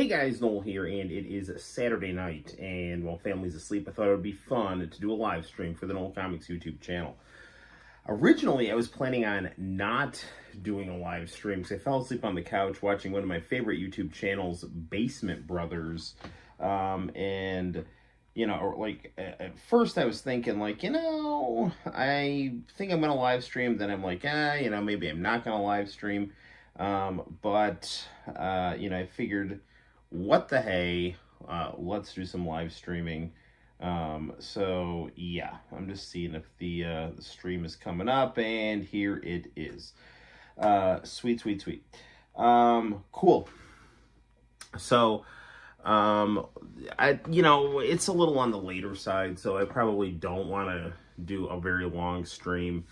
Hey guys, Noel here, and it is Saturday night, and while family's asleep, I thought it would be fun to do a live stream for the Noel ComiX YouTube channel. Originally, I was planning on not doing a live stream because I fell asleep on the couch watching one of my favorite YouTube channels, Basement Brothers, and at first I was thinking, I think I'm going to live stream, then I'm like, maybe I'm not going to live stream, I figured, what the hey, let's do some live streaming. So yeah, I'm just seeing if the stream is coming up, and here it is. Sweet. Cool. So, it's a little on the later side, so I probably don't want to do a very long stream.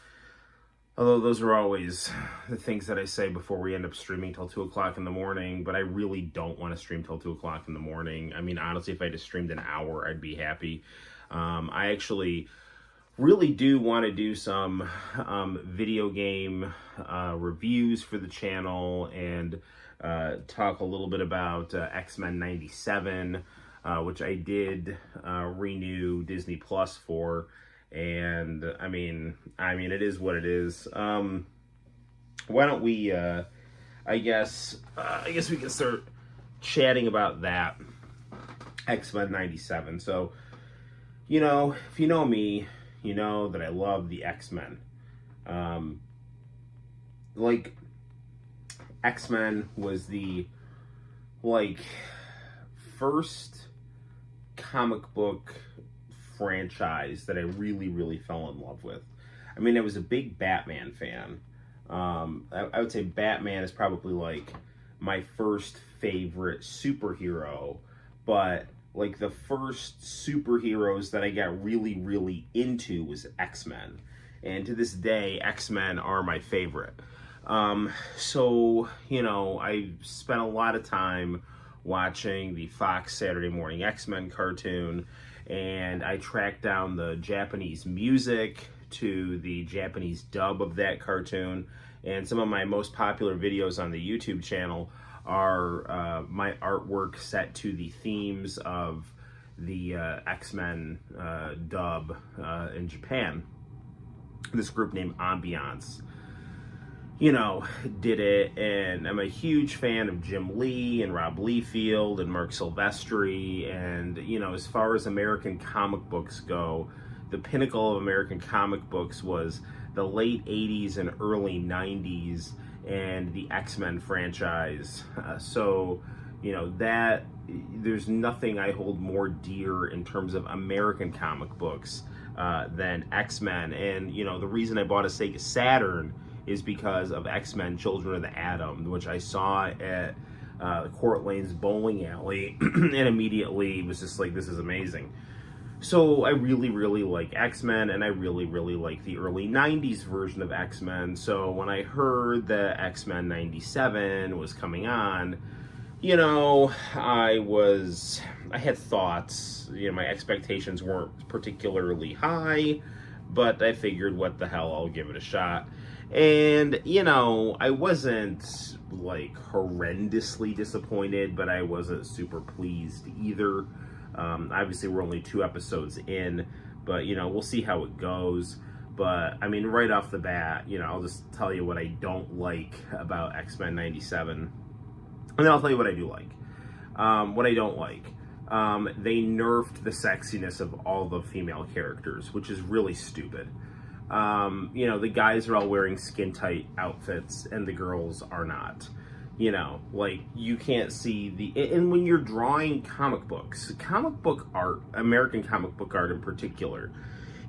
Although those are always the things that I say before we end up streaming till 2 o'clock in the morning, but I really don't want to stream till 2 o'clock in the morning. I mean, honestly, if I just streamed an hour, I'd be happy. I actually really do want to do some video game reviews for the channel and talk a little bit about X-Men 97, which I did renew Disney Plus for. And I mean, it is what it is. Why don't we, I guess we can start chatting about that, X-Men 97. So, if you know me, you know that I love the X-Men. X-Men was the, first comic book franchise that I really fell in love with. I mean, I was a big Batman fan. I would say Batman is probably my first favorite superhero, but the first superheroes that I got really into was X-Men, and to this day X-Men are my favorite. So I spent a lot of time watching the Fox Saturday morning X-Men cartoon, and I tracked down the Japanese music to the Japanese dub of that cartoon, and some of my most popular videos on the YouTube channel are my artwork set to the themes of the X-Men dub in Japan. This group named Ambiance did it, and I'm a huge fan of Jim Lee and Rob Liefeld and Mark Silvestri, and as far as American comic books go, the pinnacle of American comic books was the late 80s and early 90s and the X-Men franchise. That there's nothing I hold more dear in terms of American comic books than X-Men. And the reason I bought a Sega Saturn is because of X-Men Children of the Atom, which I saw at Court Lane's bowling alley and immediately was just like, this is amazing. So I really like X-Men, and I really like the early 90s version of X-Men. So when I heard that X-Men 97 was coming on, I had thoughts. My expectations weren't particularly high, but I figured, what the hell, I'll give it a shot. And, I wasn't, horrendously disappointed, but I wasn't super pleased either. Obviously, we're only 2 episodes in, but, we'll see how it goes. But, right off the bat, I'll just tell you what I don't like about X-Men 97. And then I'll tell you what I do like. What I don't like. They nerfed the sexiness of all the female characters, which is really stupid. The guys are all wearing skin-tight outfits, and the girls are not. You can't see and when you're drawing comic books, comic book art, American comic book art in particular,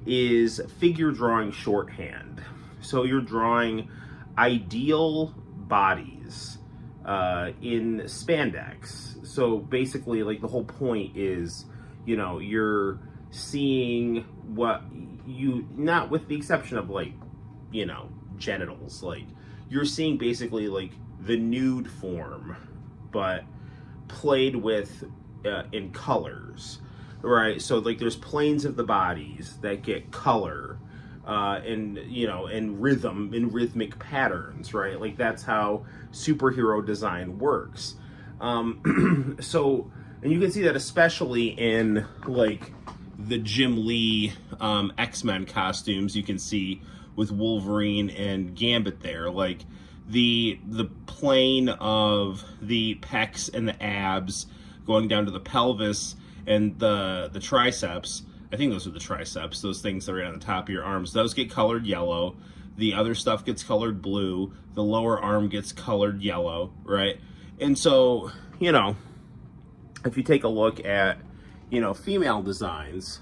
is figure drawing shorthand. So you're drawing ideal bodies in spandex. So basically, the whole point is, you're seeing what not with the exception of genitals, you're seeing basically the nude form, but played with in colors, right? So there's planes of the bodies that get color, and rhythmic patterns, right? That's how superhero design works. So, and you can see that especially in like the Jim Lee X-Men costumes. You can see with Wolverine and Gambit there, like the plane of the pecs and the abs going down to the pelvis and the triceps. I think those are the triceps, those things that are on the top of your arms. Those get colored yellow. The other stuff gets colored blue. The lower arm gets colored yellow, right? And so, you know, if you take a look at, you know, female designs,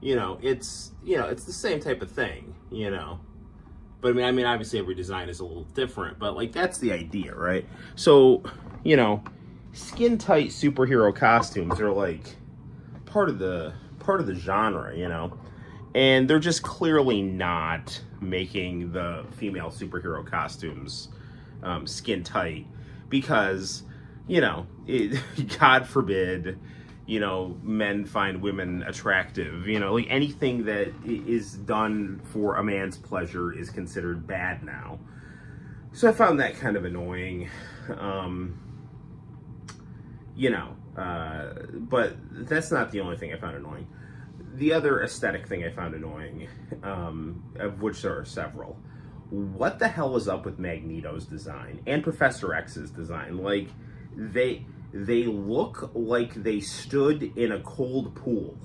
you know, it's the same type of thing, you know. But I mean, obviously every design is a little different, but like that's the idea, right? So, you know, skin tight superhero costumes are like part of the genre, you know. And they're just clearly not making the female superhero costumes skin tight because, you know, God forbid, you know, men find women attractive. You know, like anything that is done for a man's pleasure is considered bad now. So I found that kind of annoying. You know, but that's not the only thing I found annoying. The other aesthetic thing I found annoying, of which there are several, what the hell is up with Magneto's design and Professor X's design? Like, they look like they stood in a cold pool.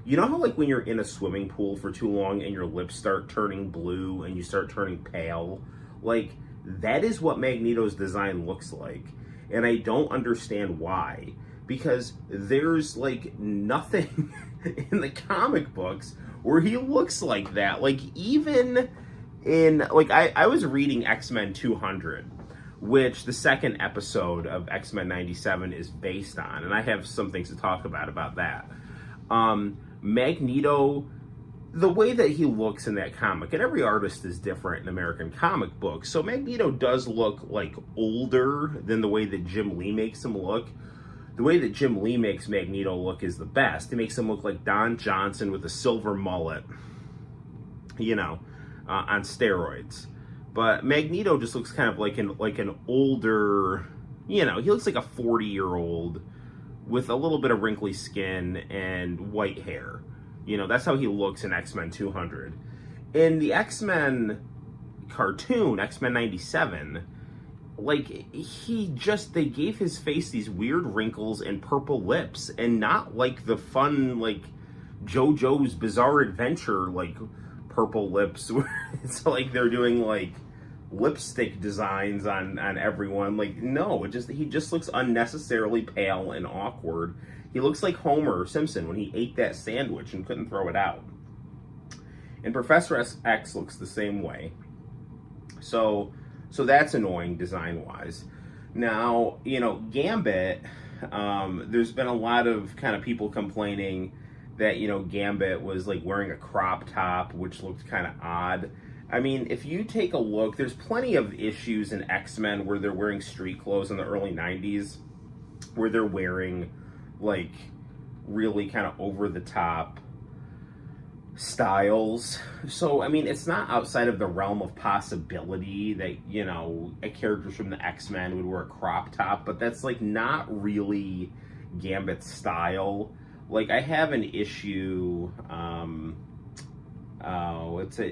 You know how like when you're in a swimming pool for too long and your lips start turning blue and you start turning pale? Like, that is what Magneto's design looks like. And I don't understand why. Because there's like nothing in the comic books where he looks like that. Like even in, like I was reading X-Men 200, which the second episode of X-Men 97 is based on. And I have some things to talk about that. Magneto, the way that he looks in that comic, and every artist is different in American comic books. So Magneto does look like older than the way that Jim Lee makes him look. The way that Jim Lee makes Magneto look is the best. He makes him look like Don Johnson with a silver mullet, you know, on steroids. But Magneto just looks kind of like an older, you know, he looks like a 40-year-old with a little bit of wrinkly skin and white hair. You know, that's how he looks in X-Men 200. In the X-Men cartoon, X-Men 97, like, they gave his face these weird wrinkles and purple lips, and not like the fun, like, JoJo's Bizarre Adventure, like, purple lips. It's like they're doing, like, lipstick designs on everyone. Like, no, he just looks unnecessarily pale and awkward. He looks like Homer Simpson when he ate that sandwich and couldn't throw it out. And Professor X looks the same way. So that's annoying design-wise. Now, you know, Gambit, there's been a lot of kind of people complaining that, you know, Gambit was like wearing a crop top, which looked kind of odd. I mean, if you take a look, there's plenty of issues in X-Men where they're wearing street clothes in the early 90s, where they're wearing, like, really kind of over-the-top styles. So, I mean, it's not outside of the realm of possibility that, you know, characters from the X-Men would wear a crop top, but that's, like, not really Gambit's style. Like, I have an issue,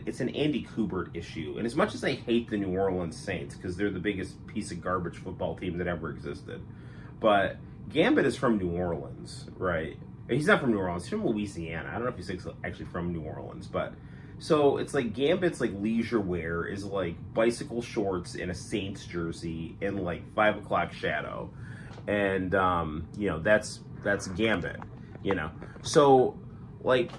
it's an Andy Kubert issue, and as much as I hate the New Orleans Saints, because they're the biggest piece of garbage football team that ever existed, but Gambit is from New Orleans, right? He's not from New Orleans, he's from Louisiana. I don't know if he's actually from New Orleans, but so it's like Gambit's like leisure wear is like bicycle shorts and a Saints jersey in like 5 o'clock shadow. And you know, that's Gambit, you know. So like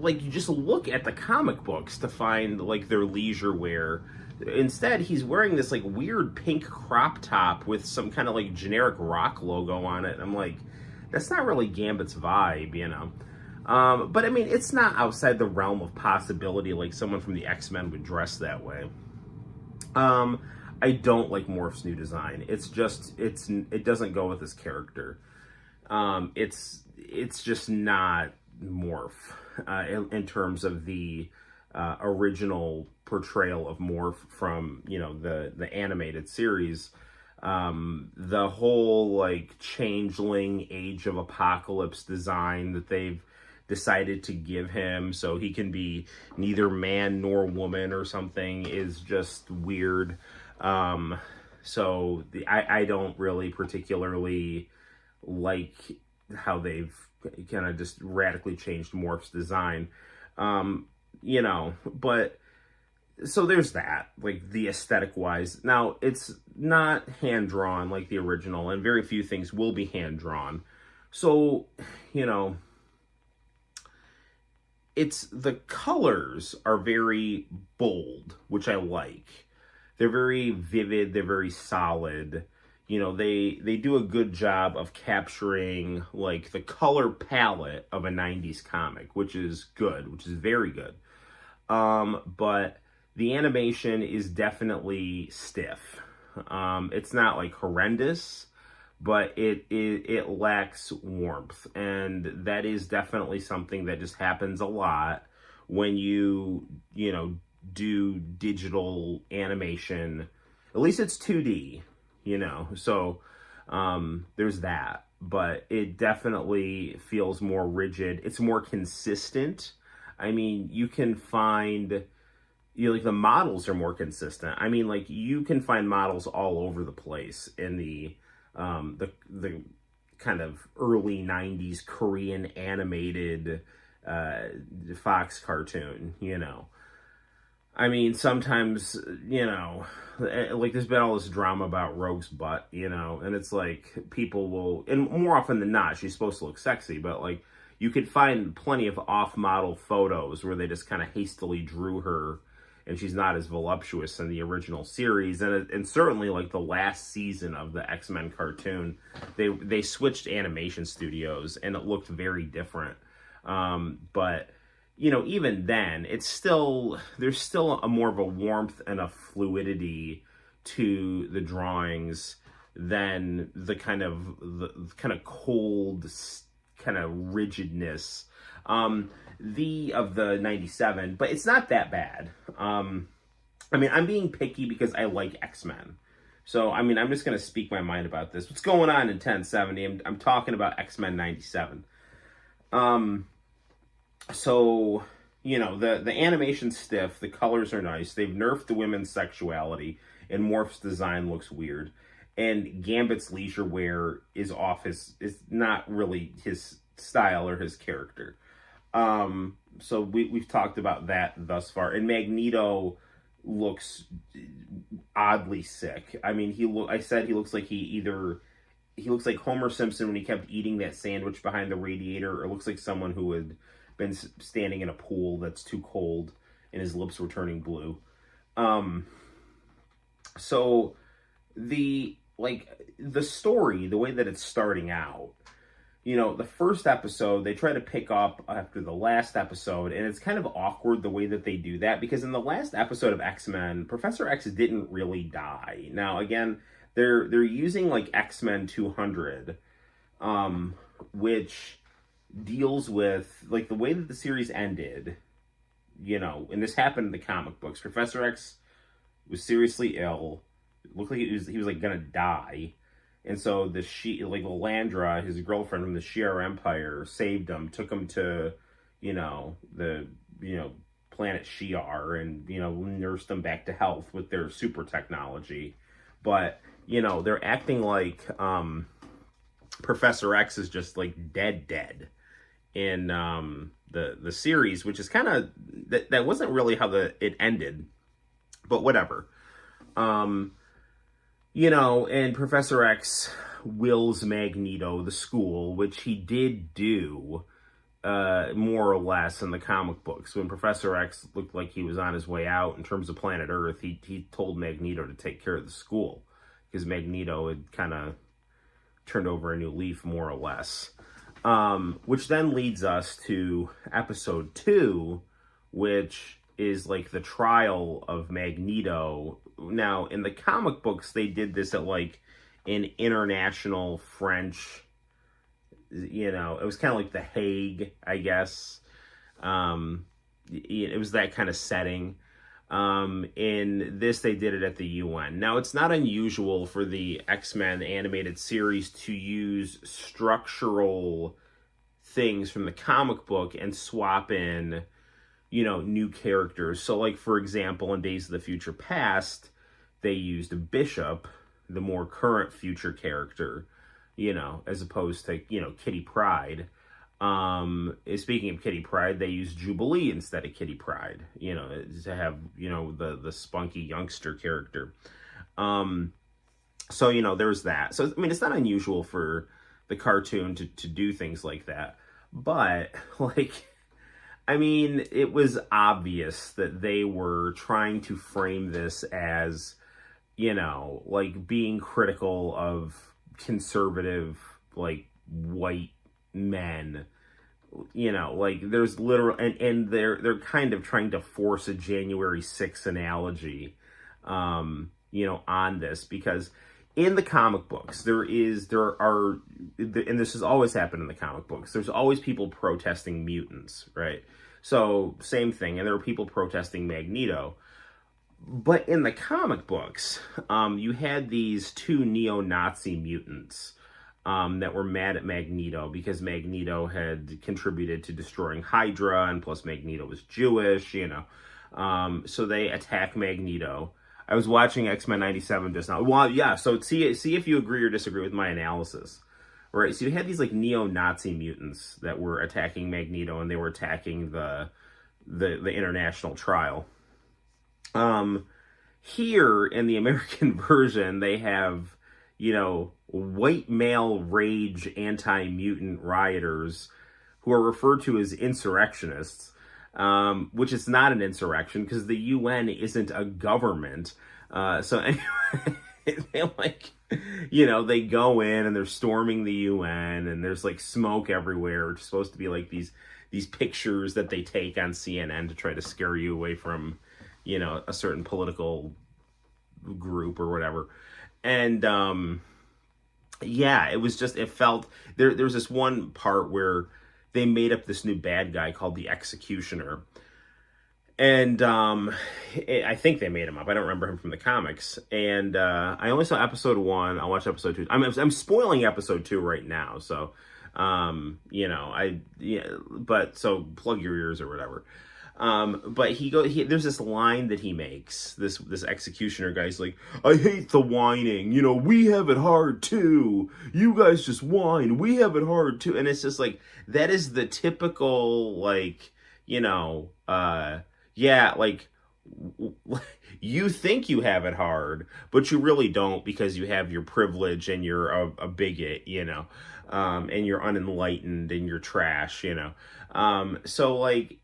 you just look at the comic books to find like their leisure wear. Instead, he's wearing this like weird pink crop top with some kind of like generic rock logo on it. And I'm like, that's not really Gambit's vibe, you know. But I mean, it's not outside the realm of possibility like someone from the X-Men would dress that way. I don't like Morph's new design. It doesn't go with his character. It's just not Morph in terms of the original portrayal of Morph from, you know, the animated series. The whole like changeling Age of Apocalypse design that they've decided to give him so he can be neither man nor woman or something is just weird. I don't really particularly like how they've kind of just radically changed Morph's design. But so there's that, like the aesthetic wise. Now, it's not hand drawn like the original, and very few things will be hand drawn. So, it's the colors are very bold, which I like. They're very vivid, they're very solid. They do a good job of capturing like the color palette of a 90s comic, which is good, which is very good. But the animation is definitely stiff. It's not like horrendous, but it lacks warmth, and that is definitely something that just happens a lot when you do digital animation. At least it's 2D, so there's that, but it definitely feels more rigid. It's more consistent. I mean, you can find, like the models are more consistent. I mean, like you can find models all over the place in the kind of early 90s Korean animated Fox cartoon, I mean, sometimes, like there's been all this drama about Rogue's butt, and it's like people will, and more often than not, she's supposed to look sexy, but like you could find plenty of off-model photos where they just kind of hastily drew her and she's not as voluptuous in the original series. And certainly like the last season of the X-Men cartoon, they switched animation studios and it looked very different. But even then, there's still a more of a warmth and a fluidity to the drawings than the kind of cold, kind of rigidness of the 97, but it's not that bad. I mean, I'm being picky because I like X-Men. So, I mean, I'm just going to speak my mind about this. What's going on in 1070? I'm talking about X-Men 97. So, the animation's stiff, the colors are nice, they've nerfed the women's sexuality, and Morph's design looks weird. And Gambit's leisure wear is is not really his style or his character. So we've talked about that thus far. And Magneto looks oddly sick. I mean, he looks like he looks like Homer Simpson when he kept eating that sandwich behind the radiator, or looks like someone who had been standing in a pool that's too cold and his lips were turning blue. So the story, the way that it's starting out, the first episode, they try to pick up after the last episode, and it's kind of awkward the way that they do that, because in the last episode of X-Men, Professor X didn't really die. Now, again, they're using, like, X-Men 200, which deals with, like, the way that the series ended, and this happened in the comic books. Professor X was seriously ill. It looked like he was like, gonna die. And so Lilandra, his girlfriend from the Shi'ar Empire, saved him, took him to, the planet Shi'ar, and, nursed him back to health with their super technology. But, they're acting like Professor X is just, like, dead in the series, which is kind of, that wasn't really how it ended, but whatever. And Professor X wills Magneto the school, which he did do, more or less in the comic books. When Professor X looked like he was on his way out in terms of planet Earth, he told Magneto to take care of the school, because Magneto had kind of turned over a new leaf, more or less. Which then leads us to episode 2, which is like the trial of Magneto. Now, in the comic books, they did this at like an international French, it was kind of like The Hague, I guess. It was that kind of setting. In this, they did it at the UN. Now, it's not unusual for the X-Men animated series to use structural things from the comic book and swap in, new characters. So, like, for example, in Days of the Future Past, they used Bishop, the more current future character, as opposed to, Kitty Pryde. Speaking of Kitty Pryde, they used Jubilee instead of Kitty Pryde, to have, the spunky youngster character. So, there's that. So, I mean, it's not unusual for the cartoon to do things like that. But, like, I mean, it was obvious that they were trying to frame this as, like, being critical of conservative, like, white men. Like, there's literal, and they're kind of trying to force a January 6th analogy, on this, because in the comic books, there are, and this has always happened in the comic books, there's always people protesting mutants, right? So, same thing, and there are people protesting Magneto. But in the comic books, you had these two neo-Nazi mutants that were mad at Magneto because Magneto had contributed to destroying Hydra, and plus Magneto was Jewish, so they attack Magneto. I was watching X-Men 97 just now. Well, yeah, so see if you agree or disagree with my analysis. Right, so you had these, like, neo-Nazi mutants that were attacking Magneto, and they were attacking the international trial. Here in the American version, they have, white male rage anti-mutant rioters who are referred to as insurrectionists, which is not an insurrection because the UN isn't a government. So anyway, they go in and they're storming the UN, and there's, like, smoke everywhere. It's supposed to be like these pictures that they take on CNN to try to scare you away from, a certain political group or whatever. And, it was just, it felt, there was this one part where they made up this new bad guy called the Executioner. And, I think they made him up. I don't remember him from the comics. And, I only saw episode 1. I'll watch episode 2. I'm spoiling episode 2 right now. So, but so plug your ears or whatever. But there's this line that he makes, this Executioner guy's like, I hate the whining, we have it hard too. You guys just whine, we have it hard too. And it's just like, that is the typical, like, like, you think you have it hard, but you really don't, because you have your privilege and you're a bigot, and you're unenlightened and you're trash, so, like,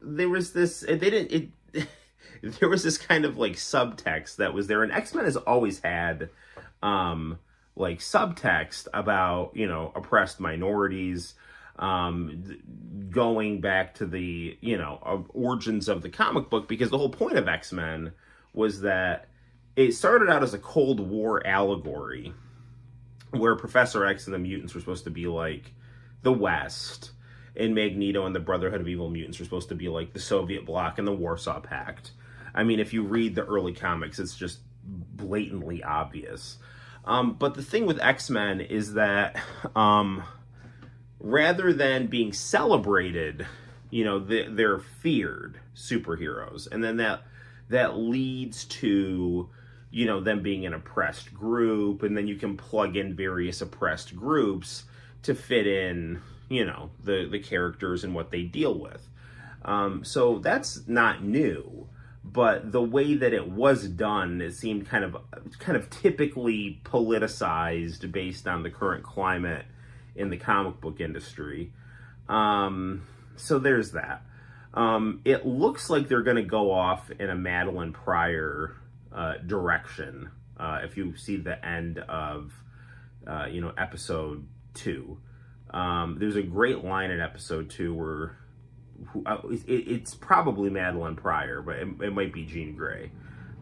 there was this, there was this kind of, like, subtext that was there, and X-Men has always had, like, subtext about, oppressed minorities, going back to the, origins of the comic book, because the whole point of X-Men was that it started out as a Cold War allegory, where Professor X and the mutants were supposed to be, like, the West, and Magneto and the Brotherhood of Evil Mutants were supposed to be, like, the Soviet bloc and the Warsaw Pact. I mean, if you read the early comics, it's just blatantly obvious. But the thing with X-Men is that, rather than being celebrated, they're feared superheroes. And then that leads to, them being an oppressed group, and then you can plug in various oppressed groups to fit in, the characters and what they deal with. So that's not new, but the way that it was done, it seemed kind of typically politicized based on the current climate in the comic book industry. So there's that. It looks like they're going to go off in a Madeline Pryor direction. If you see the end of, episode 2. There's a great line in episode 2 where it's probably Madeline Pryor, but it might be Jean Grey,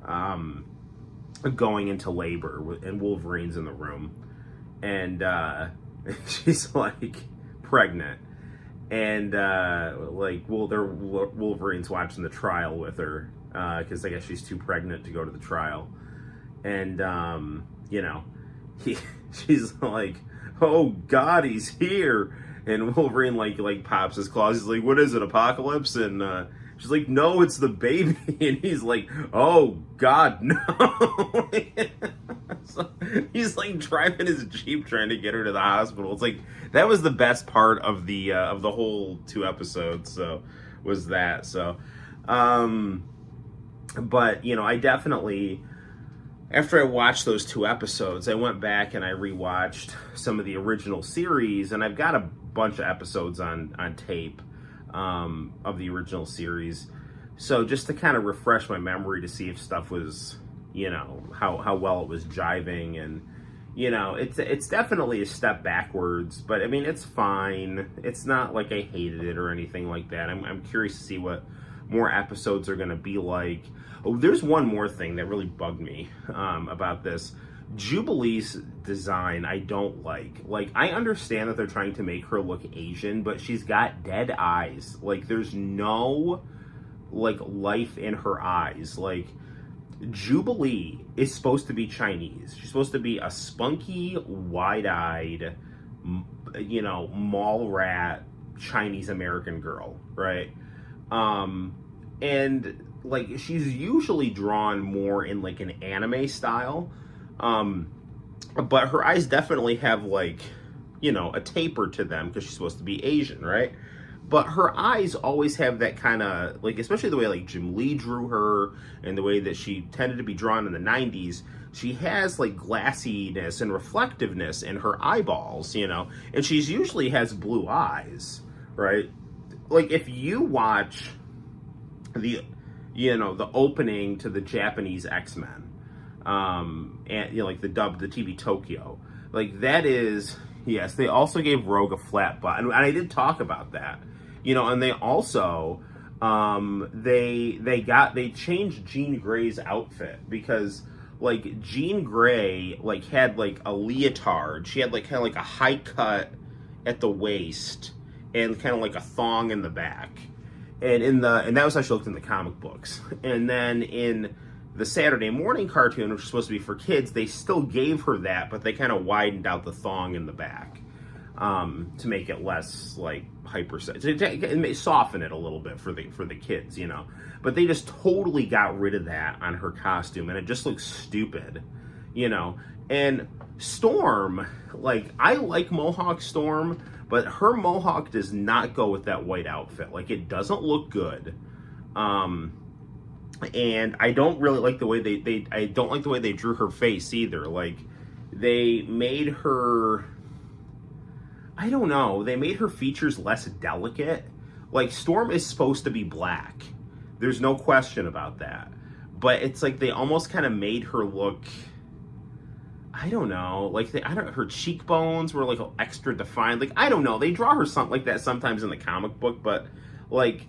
going into labor, and Wolverine's in the room, and she's, like, pregnant, and Wolverine's watching the trial with her, because I guess she's too pregnant to go to the trial. And, you know, she's like, oh God, he's here. And Wolverine like pops his claws. He's like, what is it, apocalypse? And she's like, no, it's the baby. And he's like, oh God, no. So he's like driving his Jeep trying to get her to the hospital. It's like, that was the best part of the whole 2 episodes. So was that. So, but you know, I definitely, after I watched those 2 episodes, I went back and I rewatched some of the original series, and I've got a bunch of episodes on tape of the original series. So just to kind of refresh my memory to see if stuff was, you know, how well it was jiving. And, you know, it's definitely a step backwards, but I mean, it's fine. It's not like I hated it or anything like that. I'm curious to see what more episodes are going to be like. Oh, there's one more thing that really bugged me about this. Jubilee's design I don't like. Like, I understand that they're trying to make her look Asian, but she's got dead eyes. Like, there's no, like, life in her eyes. Like, Jubilee is supposed to be Chinese. She's supposed to be a spunky, wide-eyed, you know, mall rat Chinese American girl, right? And like, she's usually drawn more in like an anime style, but her eyes definitely have, like, you know, a taper to them because she's supposed to be Asian, right? But her eyes always have that kind of, like, especially the way like Jim Lee drew her and the way that she tended to be drawn in the 90s, she has like glassiness and reflectiveness in her eyeballs, you know, and she's usually has blue eyes, right? Like, if you watch the, you know, the opening to the Japanese X-Men, and, you know, like the TV Tokyo, like, that is, yes, they also gave Rogue a flat butt, and I did talk about that, you know, and they also, they changed Jean Grey's outfit, because, like, Jean Grey, like, had, like, a leotard, she had, like, kind of like a high cut at the waist, and kind of like a thong in the back. And that was how she looked in the comic books. And then in the Saturday morning cartoon, which was supposed to be for kids, they still gave her that, but they kind of widened out the thong in the back to make it less like to soften it a little bit for the kids, you know. But they just totally got rid of that on her costume, and it just looks stupid, you know. And Storm, like, I like Mohawk Storm, but her mohawk does not go with that white outfit. Like, it doesn't look good. And I don't really like the way I don't like the way they drew her face either. Like, they made her, I don't know, they made her features less delicate. Like, Storm is supposed to be black. There's no question about that. But it's like they almost kind of made her look, I don't know, like, her cheekbones were like extra defined. Like, I don't know, they draw her something like that sometimes in the comic book, but like,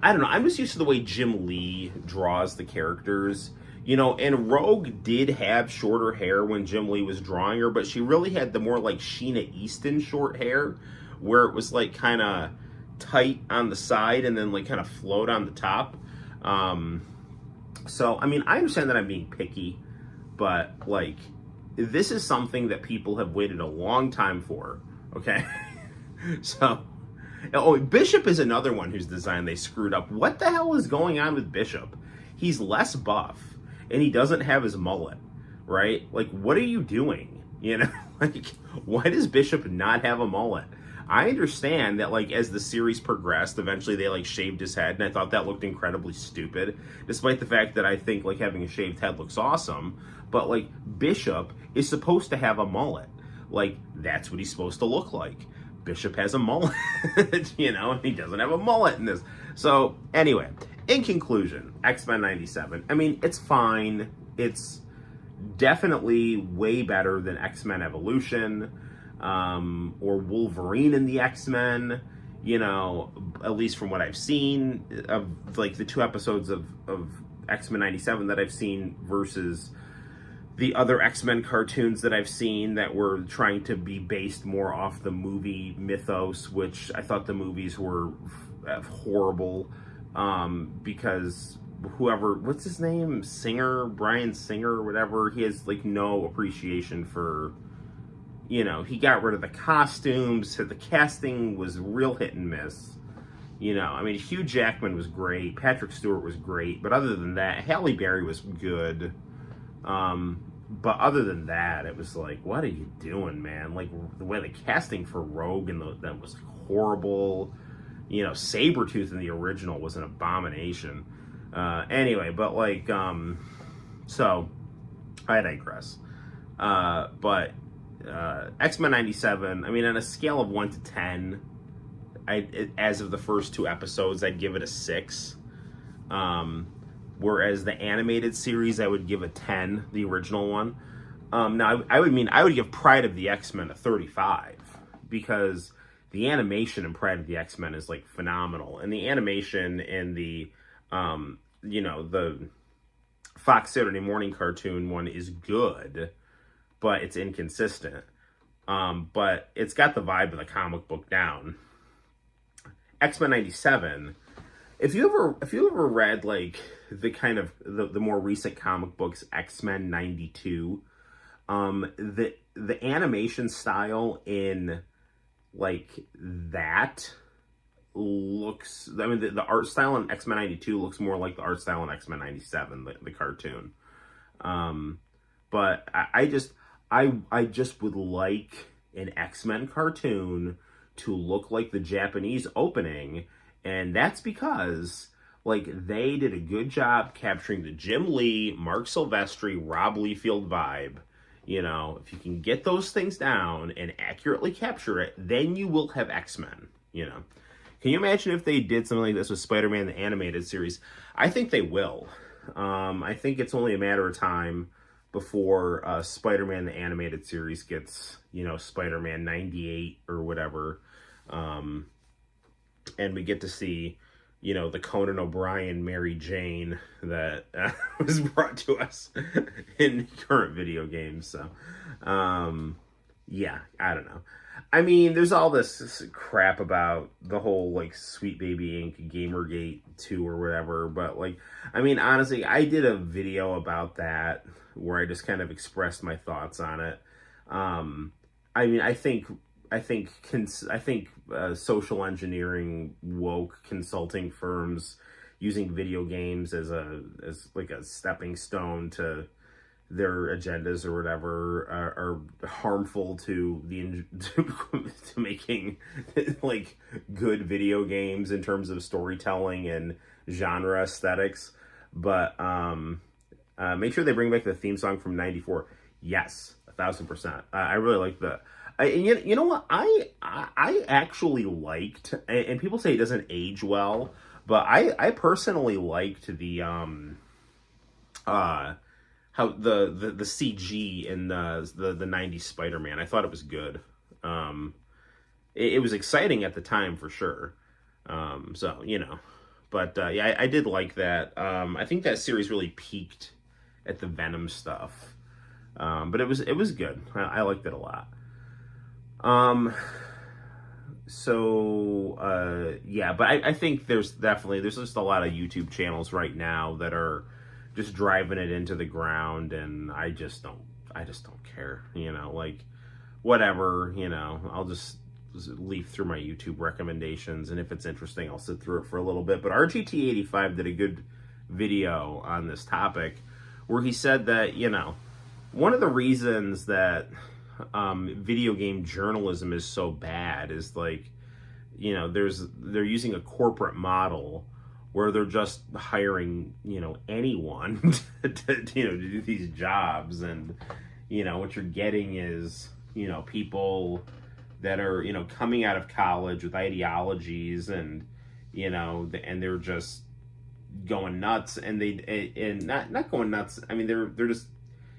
I don't know, I'm just used to the way Jim Lee draws the characters, you know. And Rogue did have shorter hair when Jim Lee was drawing her, but she really had the more like Sheena Easton short hair, where it was like kind of tight on the side and then like kind of float on the top. So, I mean, I understand that I'm being picky, but, like, this is something that people have waited a long time for, okay? So, oh, Bishop is another one whose design they screwed up. What the hell is going on with Bishop? He's less buff, and he doesn't have his mullet, right? Like, what are you doing? You know, like, why does Bishop not have a mullet? I understand that, like, as the series progressed, eventually they, like, shaved his head, and I thought that looked incredibly stupid, despite the fact that I think, like, having a shaved head looks awesome. But, like, Bishop is supposed to have a mullet. Like, that's what he's supposed to look like. Bishop has a mullet, you know, and he doesn't have a mullet in this. So, anyway, in conclusion, X-Men 97. I mean, it's fine. It's definitely way better than X-Men Evolution, or Wolverine in the X-Men, you know, at least from what I've seen of, like, the 2 episodes of X-Men 97 that I've seen versus the other X-Men cartoons that I've seen that were trying to be based more off the movie mythos, which I thought the movies were horrible, because whoever, what's his name, Brian Singer or whatever, he has like no appreciation for, he got rid of the costumes, so the casting was real hit and miss. I mean, Hugh Jackman was great, Patrick Stewart was great, but other than that, Halle Berry was good. But other than that, it was like, what are you doing, man? Like, the way the casting for Rogue that was horrible. Sabretooth in the original was an abomination. Anyway, but like, so I digress. But X-Men 97, I mean, on a scale of 1 to 10, as of the first 2 episodes, I'd give it a 6. Whereas the animated series, I would give a 10, the original one. Now, I would give Pride of the X-Men a 35, because the animation in Pride of the X-Men is like phenomenal, and the animation in the the Fox Saturday morning cartoon one is good, but it's inconsistent. But it's got the vibe of the comic book down. X-Men 97. If you ever read like the kind of the more recent comic books, X-Men 92, the animation style in like that looks, I mean, the art style in X-Men 92 looks more like the art style in X-Men 97, the cartoon. But I just would like an X-Men cartoon to look like the Japanese opening, and that's because like they did a good job capturing the Jim Lee, Mark Silvestri, Rob Liefeld vibe. If you can get those things down and accurately capture it, then you will have X-Men. Can you imagine if they did something like this with Spider-Man the animated series? I think they will. I think it's only a matter of time before Spider-Man the animated series gets, Spider-Man 98 or whatever. And we get to see, the Conan O'Brien Mary Jane that was brought to us in current video games. So, yeah, I don't know. I mean, there's all this crap about the whole, like, Sweet Baby Inc. Gamergate 2 or whatever, but, like, I mean, honestly, I did a video about that where I just kind of expressed my thoughts on it. I mean, I think social engineering, woke consulting firms using video games as like a stepping stone to their agendas or whatever are harmful to to making like good video games in terms of storytelling and genre aesthetics. But make sure they bring back the theme song from '94. Yes, 1,000%. I really like that. And you know what? I actually liked, and people say it doesn't age well, but I personally liked the how the CG in the 90s Spider-Man. I thought it was good. It was exciting at the time for sure. So but yeah, I did like that. I think that series really peaked at the Venom stuff. But it was good. I liked it a lot. Yeah, but I think there's just a lot of YouTube channels right now that are just driving it into the ground, and I just don't care, like, whatever, I'll just leaf through my YouTube recommendations, and if it's interesting, I'll sit through it for a little bit. But RGT85 did a good video on this topic where he said that, one of the reasons that video game journalism is so bad is like, they're using a corporate model where they're just hiring, anyone to do these jobs. And, what you're getting is, people that are, coming out of college with ideologies and, and they're just going nuts, and not going nuts. I mean, they're just,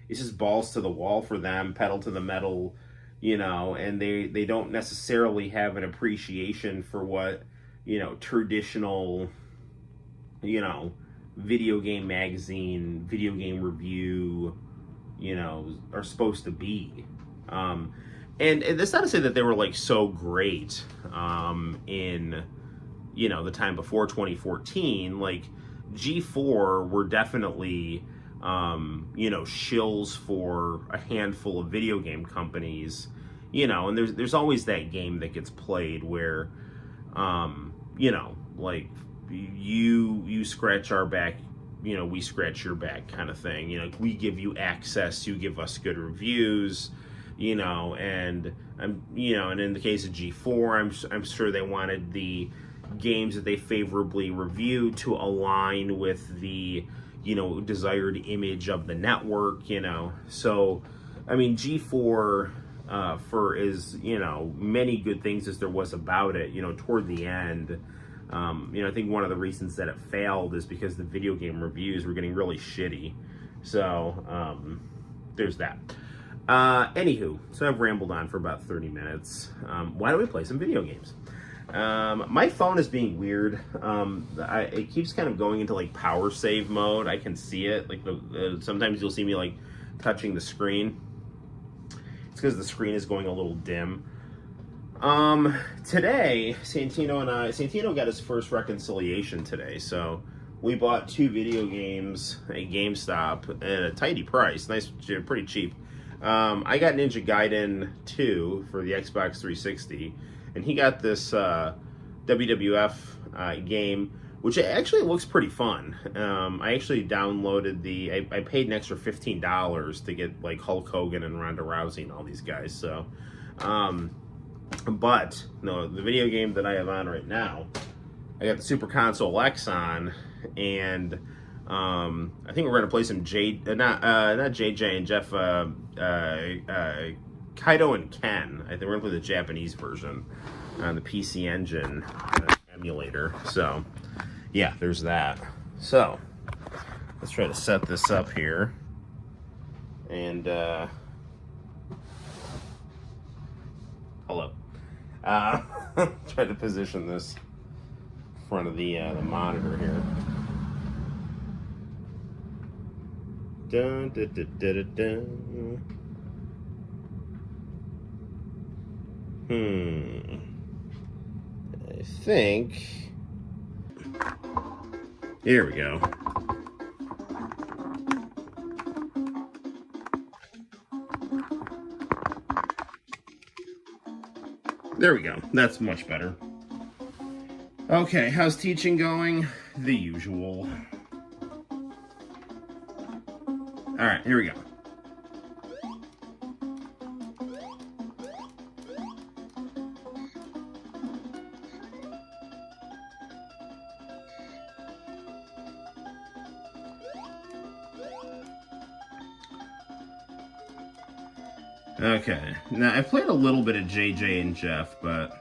it's just balls to the wall for them, pedal to the metal, and they don't necessarily have an appreciation for what, traditional, video game magazine, video game review, are supposed to be. And that's not to say that they were like so great in, the time before 2014. Like, G4 were definitely, you know, shills for a handful of video game companies, you know, and there's always that game that gets played where, you know, like you scratch our back, you know, we scratch your back kind of thing. You know, we give you access, you give us good reviews, you know, and you know, and in the case of G4, I'm sure they wanted the games that they favorably reviewed to align with the, you know, desired image of the network, you know. So, I mean, G4, for as, you know, many good things as there was about it, you know, toward the end, you know, I think one of the reasons that it failed is because the video game reviews were getting really shitty. So, there's that. Anywho, so I've rambled on for about 30 minutes. Why don't we play some video games? My phone is being weird. It keeps kind of going into like power save mode. I can see it. Like sometimes you'll see me like touching the screen. It's because the screen is going a little dim. Today, Santino got his first reconciliation today. So we bought 2 video games at GameStop at a tidy price. Nice, pretty cheap. I got Ninja Gaiden 2 for the Xbox 360. And he got this WWF game, which actually looks pretty fun. I actually downloaded I paid an extra $15 to get like Hulk Hogan and Ronda Rousey and all these guys. So, but no, the video game that I have on right now, I got the Super Console X on, and I think we're gonna play some not JJ and Jeff, Kaido and Ken. I think we're gonna play the Japanese version on the PCEngine emulator. So, yeah, there's that. So, let's try to set this up here. And, hello. Try to position this in front of the monitor here. Dun, dun, dun, dun, dun. I think. Here we go. There we go. That's much better. Okay, how's teaching going? The usual. All right, here we go. Okay, now I played a little bit of JJ and Jeff, but...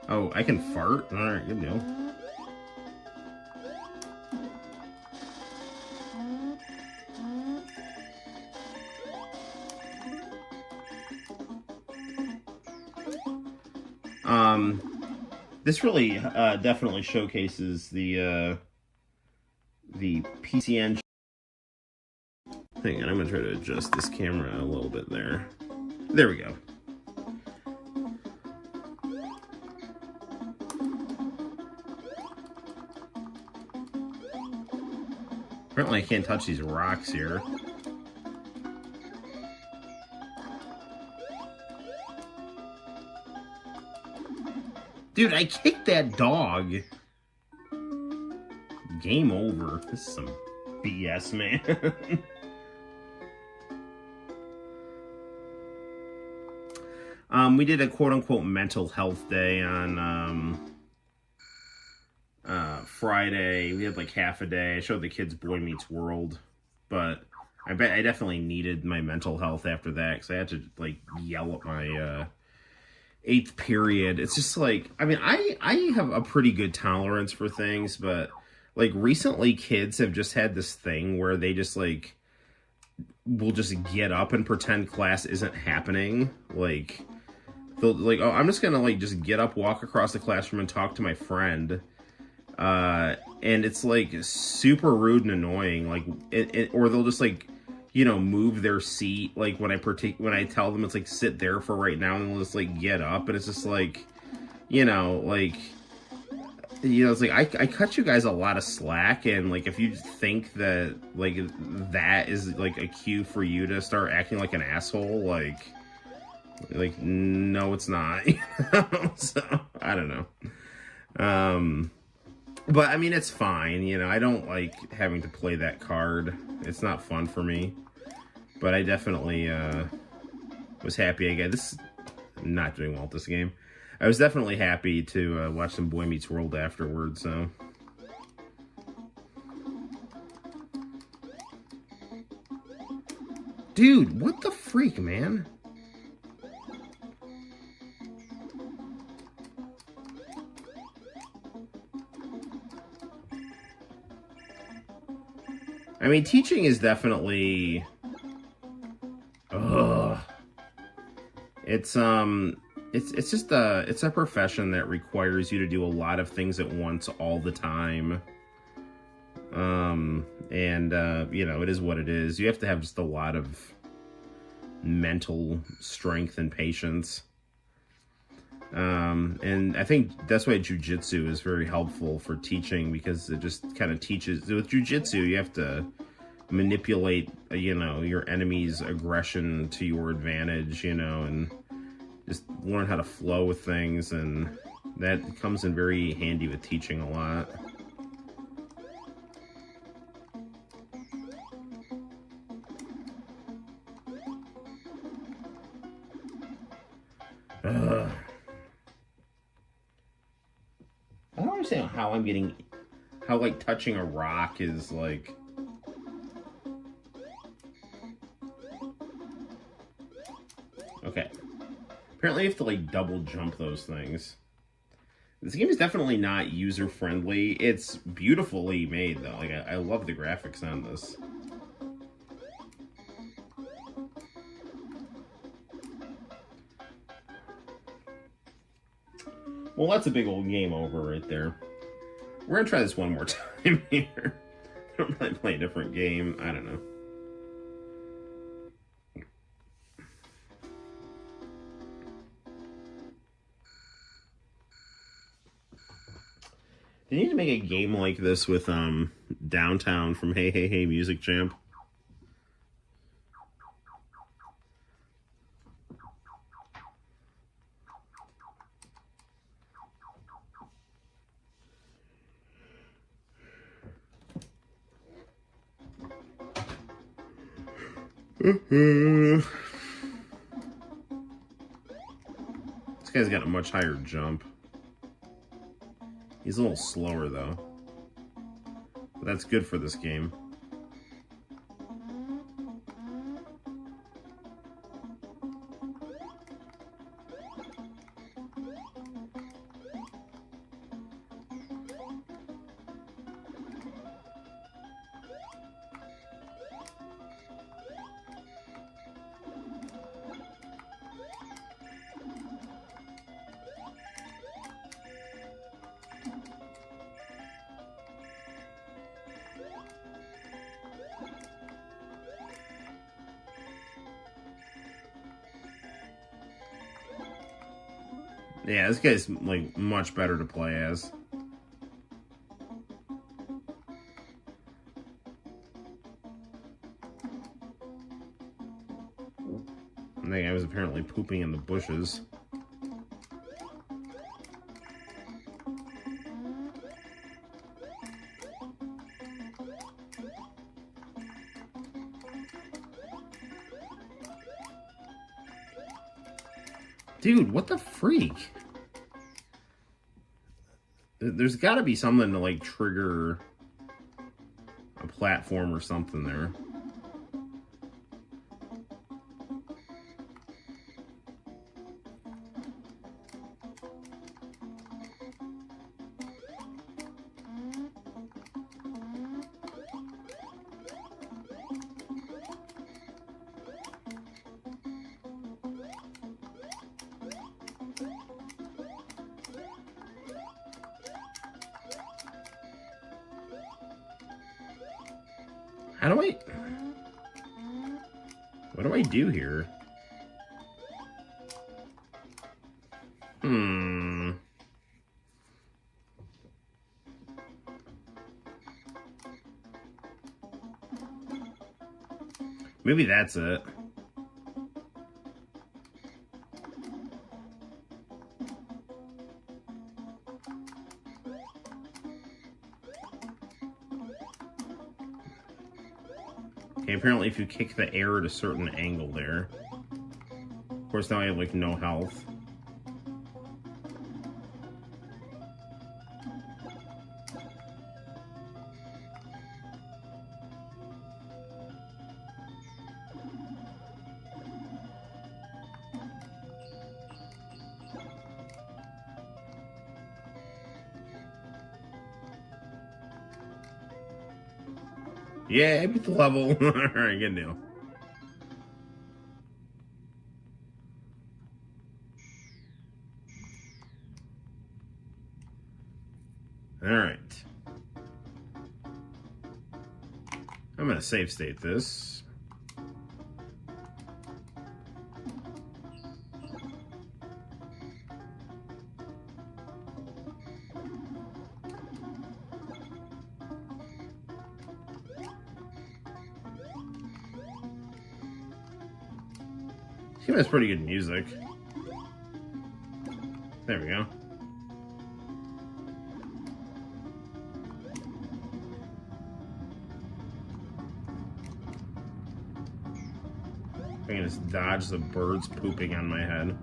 Oh, I can fart? Alright, good deal. This really definitely showcases the PCEngine. Hang on, I'm gonna try to adjust this camera a little bit there. There we go. Apparently I can't touch these rocks here. Dude, I kicked that dog. Game over. This is some BS, man. We did a quote-unquote mental health day on Friday. We had like half a day. I showed the kids Boy Meets World, but I definitely needed my mental health after that because I had to like yell at my 8th period. It's just like, I mean, I have a pretty good tolerance for things, but like recently kids have just had this thing where they just like will just get up and pretend class isn't happening. Like they'll like, oh, I'm just gonna like just get up, walk across the classroom and talk to my friend. And it's like super rude and annoying. Like or they'll just like, you know, move their seat, like when I tell them it's like sit there for right now, and they'll just like get up, and it's just like, you know, like you know, it's like I cut you guys a lot of slack, and like if you think that like that is like a cue for you to start acting like an asshole, like no, it's not. You know? So I don't know. But I mean, it's fine. You know, I don't like having to play that card. It's not fun for me. But I definitely was happy. Again, this I'm not doing well at this game. I was definitely happy to watch some Boy Meets World afterwards, so. Dude, what the freak, man? I mean, teaching is definitely... Ugh. It's just it's a profession that requires you to do a lot of things at once all the time. You know, it is what it is. You have to have just a lot of mental strength and patience. And I think that's why jujitsu is very helpful for teaching, because it just kind of teaches. With jujitsu, you have to manipulate, you know, your enemy's aggression to your advantage, you know, and just learn how to flow with things, and that comes in very handy with teaching a lot. I don't understand how like touching a rock is like... Okay. Apparently you have to like double jump those things. This game is definitely not user friendly. It's beautifully made though. Like I love the graphics on this. Well, that's a big old game over right there. We're gonna try this one more time here. I'm gonna play a different game. I don't know. They need to make a game like this with Downtown from Hey Hey Hey Music Champ. This guy's got a much higher jump. He's a little slower though. But that's good for this game. Yeah, this guy's like much better to play as. I think I was apparently pooping in the bushes. Dude, what the freak? There's got to be something to like trigger a platform or something there. How do I... What do I do here? Maybe that's it. Okay, apparently if you kick the air at a certain angle there. Of course, now I have, like, no health. Yeah, I beat the level. Alright, good deal. Alright. I'm gonna save state this. He has pretty good music. There we go. I can just dodge the birds pooping on my head.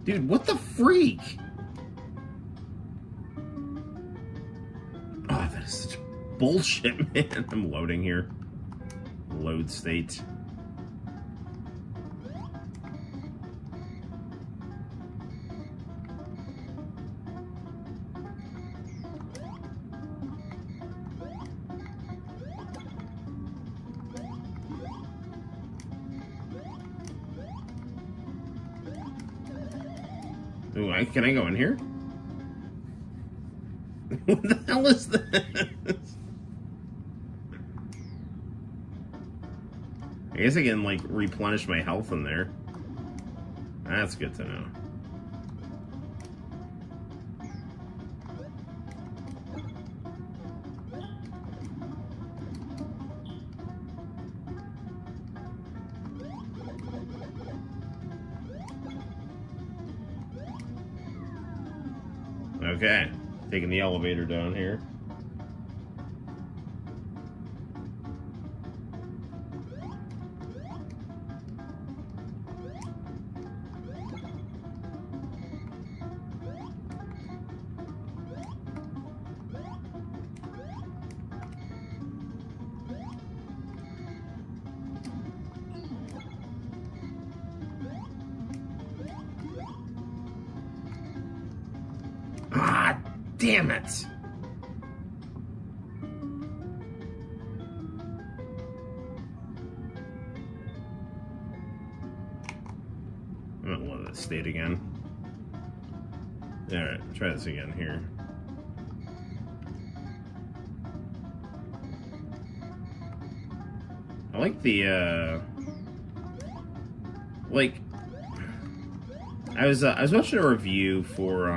Dude, what the freak? Oh, that is such bullshit, man. I'm loading here. Load state. Ooh, can I go in here? What the hell is this? I guess I can, like, replenish my health in there. That's good to know. Okay, taking the elevator down here. Ah, damn it! I'm gonna let that state again. Alright, try this again here. I like the, like, I was watching a review for,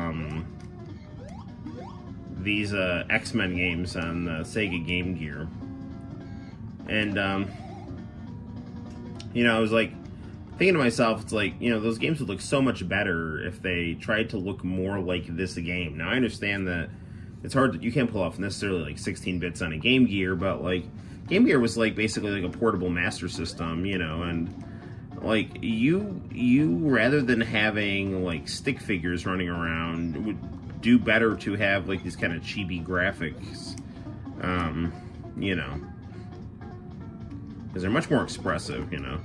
these X-Men games on Sega Game Gear, and you know, I was like thinking to myself, it's like, you know, those games would look so much better if they tried to look more like this game. Now I understand that it's hard, you can't pull off necessarily like 16 bits on a Game Gear, but like Game Gear was like basically like a portable Master System, you know, and like you rather than having like stick figures running around would do better to have like these kind of chibi graphics, you know, because they're much more expressive, you know.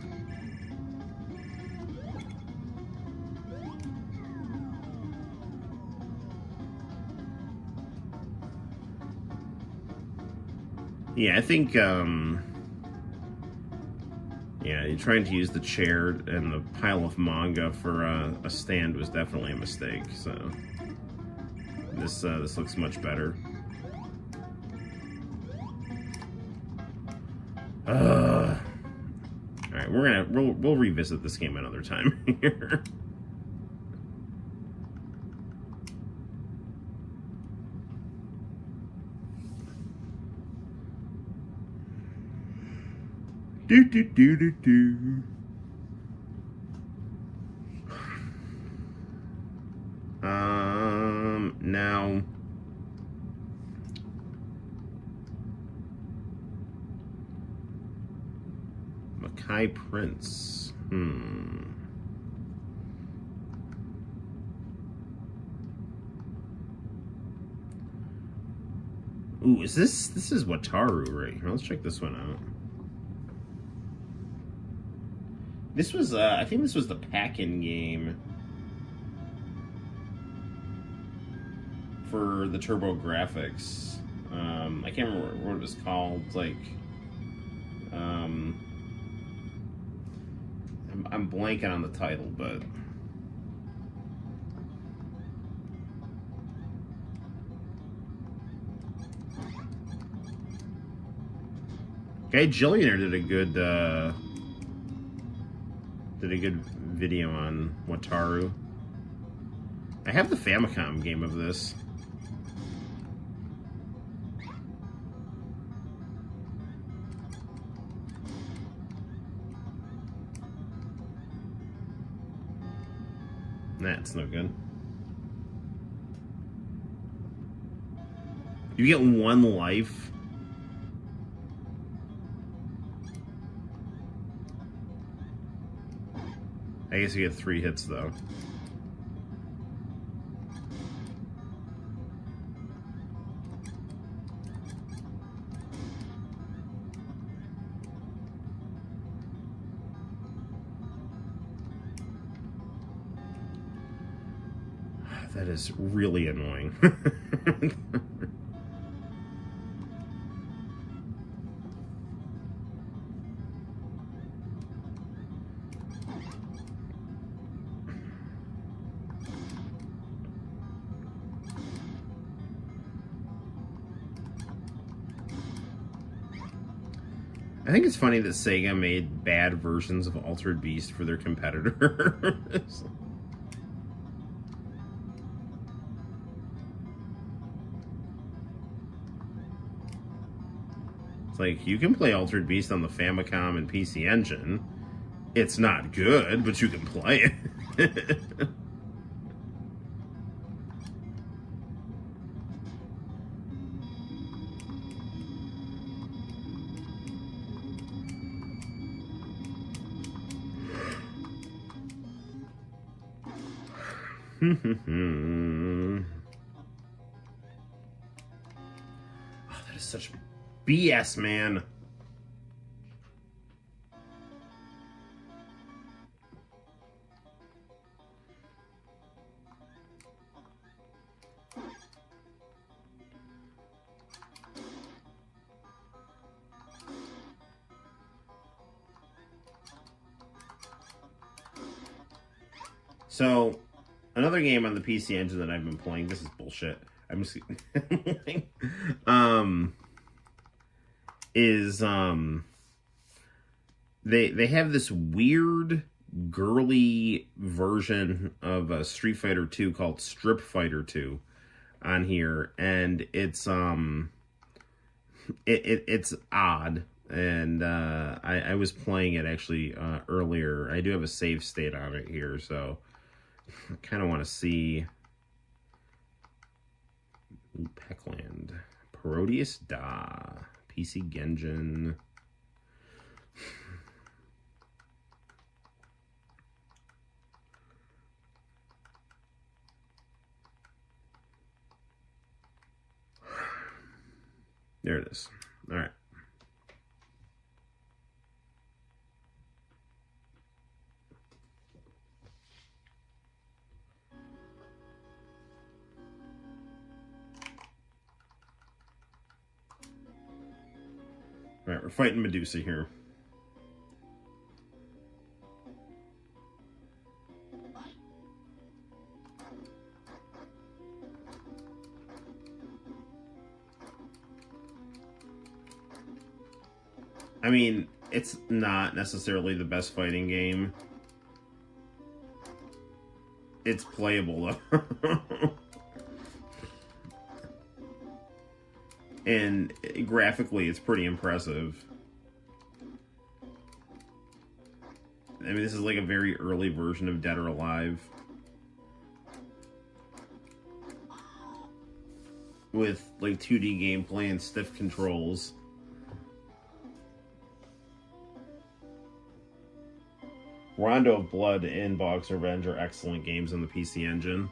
Yeah, I think, yeah, trying to use the chair and the pile of manga for a stand was definitely a mistake, so this looks much better. Alright, we'll revisit this game another time here. Do. Now. Mackay Prince. Ooh, is this is Wataru right here? Let's check this one out. This was, I think this was the pack-in game for the Turbo Graphics. I can't remember what it was called. Like, I'm blanking on the title, but Guy Jillionaire did a good video on Wataru. I have the Famicom game of this. That's no good. You get one life. I guess you get 3 hits though. That is really annoying. I think it's funny that Sega made bad versions of Altered Beast for their competitors. It's like, you can play Altered Beast on the Famicom and PCEngine. It's not good, but you can play it. Oh, that is such BS, man. So, another game on the PCEngine that I've been playing, this is bullshit. I'm just they have this weird girly version of Street Fighter 2 called Strip Fighter 2 on here, and it's it's odd. And I was playing it actually earlier. I do have a save state on it here, so I kind of want to see. Ooh, Peckland. Parodius Da. PCEngine. There it is. All right. All right, we're fighting Medusa here. I mean, it's not necessarily the best fighting game. It's playable though. And graphically, it's pretty impressive. I mean, this is like a very early version of Dead or Alive. With like 2D gameplay and stiff controls. Rondo of Blood and Bog's Revenge are excellent games on the PCEngine.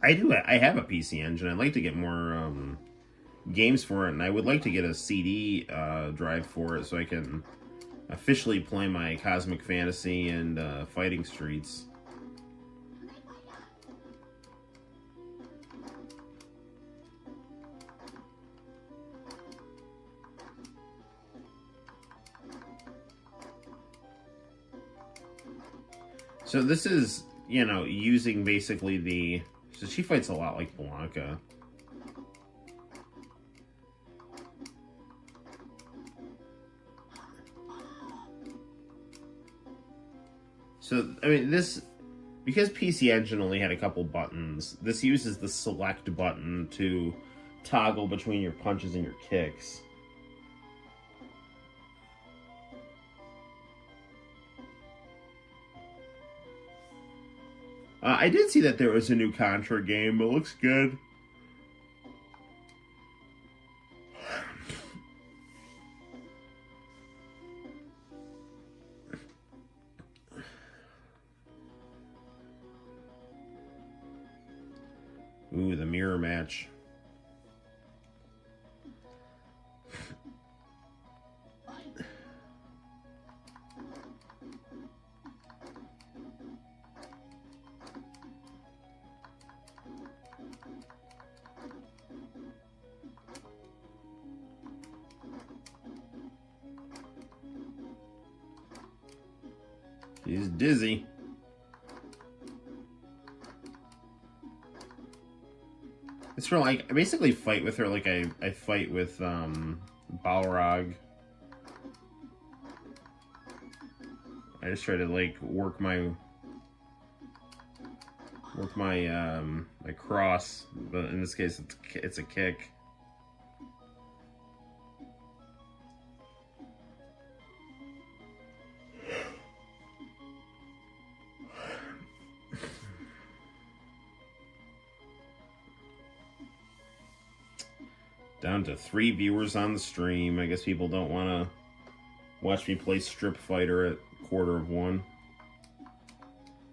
I have a PCEngine. I'd like to get more games for it, and I would like to get a CD drive for it so I can officially play my Cosmic Fantasy and Fighting Streets. So this is, you know, using basically the... So she fights a lot like Blanca. So, I mean, this... Because PCEngine only had a couple buttons, this uses the select button to toggle between your punches and your kicks. I did see that there was a new Contra game. It looks good. Ooh, the mirror match. She's dizzy. It's for like, I basically fight with her like I fight with Balrog. I just try to like work my my cross, but in this case it's a kick. Down to 3 viewers on the stream. I guess people don't want to watch me play Strip Fighter at 1:15.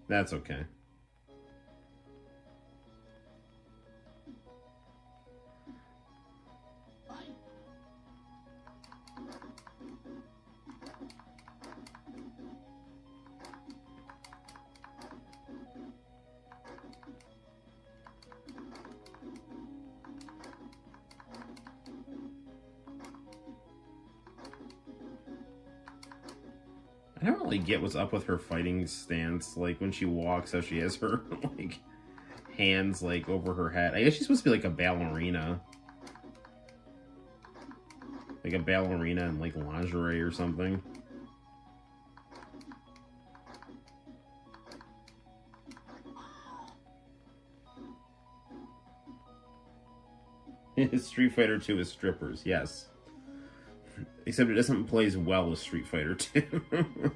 That's okay. I don't really get what's up with her fighting stance. Like, when she walks, how she has her, like, hands, like, over her head. I guess she's supposed to be, like, a ballerina. Like a ballerina in, like, lingerie or something. Street Fighter 2 is strippers, yes. Except it doesn't play as well as Street Fighter 2.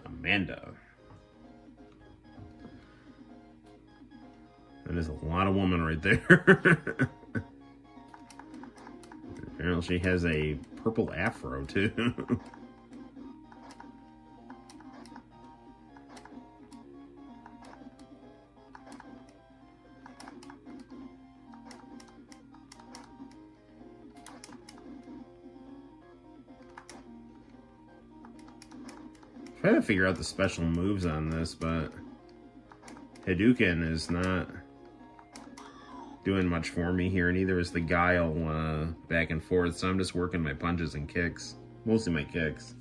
Amanda. That is a lot of woman right there. Apparently she has a purple afro, too. trying to figure out the special moves on this, but Hadouken is not doing much for me here, and neither is the Guile back and forth, so I'm just working my punches and kicks. Mostly my kicks.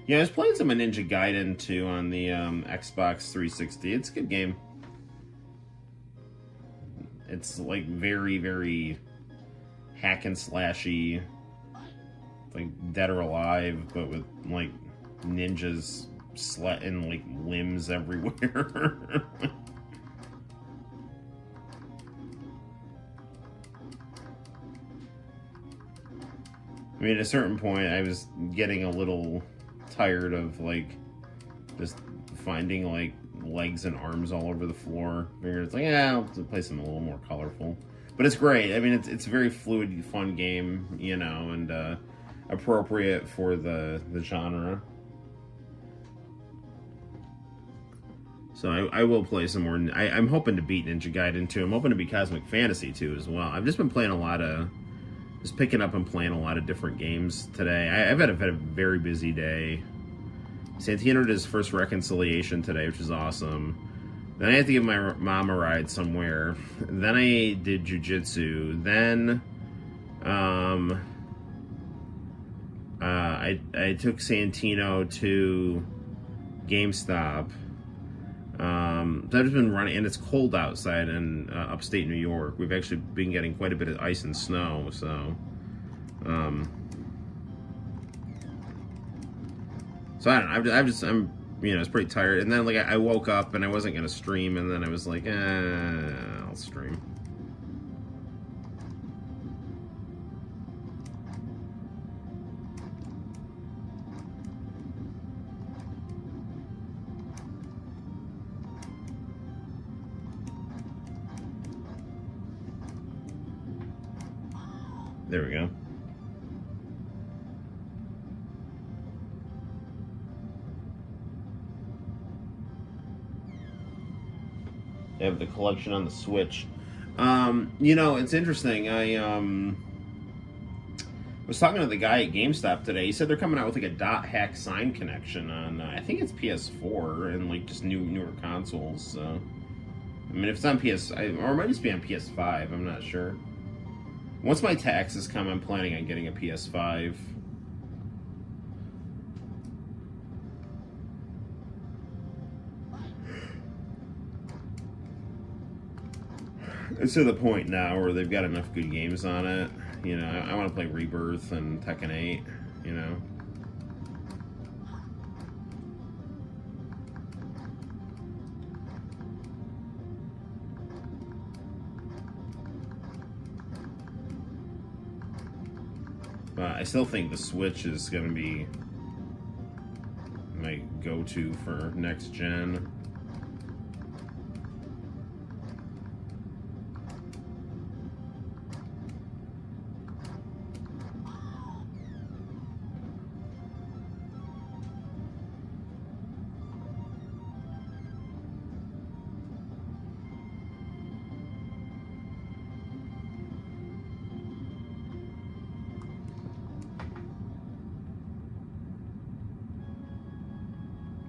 Yeah, I was playing some Ninja Gaiden 2 on the Xbox 360. It's a good game. It's like very, very hack and slashy, like Dead or Alive, but with like ninjas and like limbs everywhere. I mean, at a certain point, I was getting a little tired of like just finding like legs and arms all over the floor. Figured it's like, yeah, I'll play something a little more colorful. But it's great. I mean, it's a very fluid, fun game, you know, and appropriate for the genre. So I will play some more. I'm hoping to beat Ninja Gaiden 2. I'm hoping to beat Cosmic Fantasy 2 as well. I've just been playing just picking up and playing a lot of different games today. I've had a very busy day. Santino did his first reconciliation today, which is awesome. Then I had to give my mom a ride somewhere. Then I did jujitsu. Then I took Santino to GameStop. I've just been running, and it's cold outside in upstate New York. We've actually been getting quite a bit of ice and snow, so I don't know. I'm you know, I was pretty tired, and then like I woke up and I wasn't gonna stream, and then I was like, I'll stream. There we go. They have the collection on the Switch. You know, it's interesting. I was talking to the guy at GameStop today. He said they're coming out with like a dot hack sign connection on, I think it's PS4 and like just newer consoles. So, I mean, if it's on or it might just be on PS5. I'm not sure. Once my taxes come, I'm planning on getting a PS5. It's to the point now where they've got enough good games on it. You know, I want to play Rebirth and Tekken 8, you know. I still think the Switch is going to be my go-to for next gen.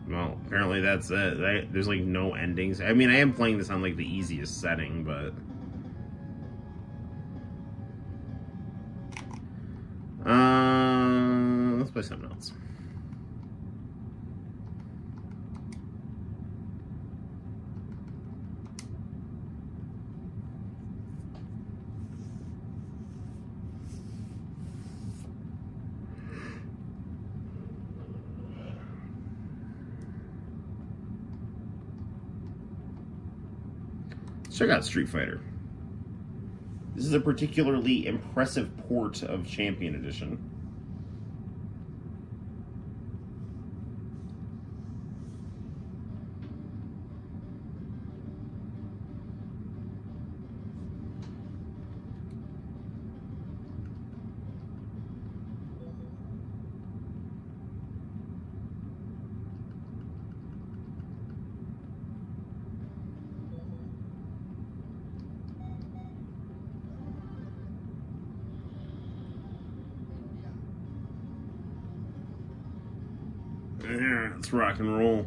Well, apparently that's it. There's like no endings. I mean, I am playing this on like the easiest setting, but let's play something else. Check out Street Fighter. This is a particularly impressive port of Champion Edition. Yeah, let's rock and roll.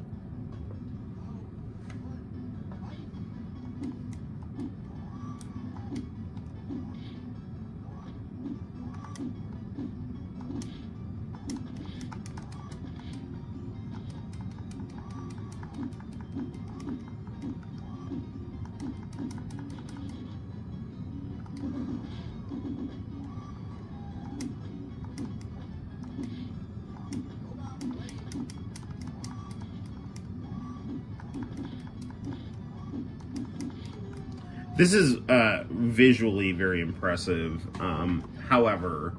This is visually very impressive. However,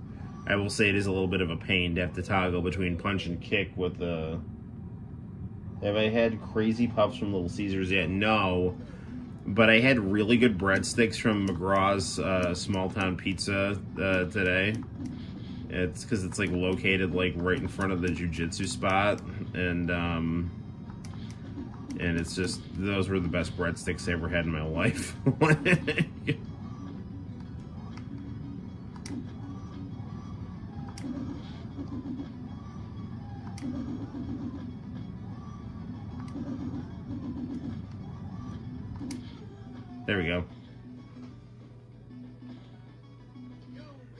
I will say it is a little bit of a pain to have to toggle between punch and kick with the... Have I had crazy puffs from Little Caesars yet? No. But I had really good breadsticks from McGraw's Small Town Pizza today. It's because it's like located like right in front of the jiu-jitsu spot. And it's just, those were the best breadsticks I ever had in my life. There we go.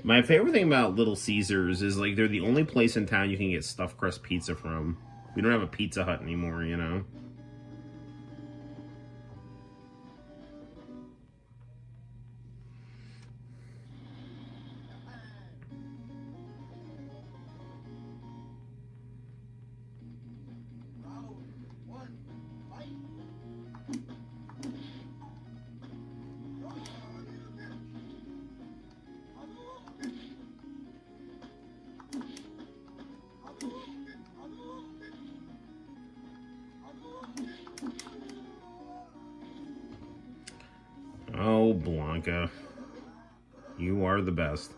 My favorite thing about Little Caesars is like they're the only place in town you can get stuffed crust pizza from. We don't have a Pizza Hut anymore, you know? Oh, Blanca. You are the best.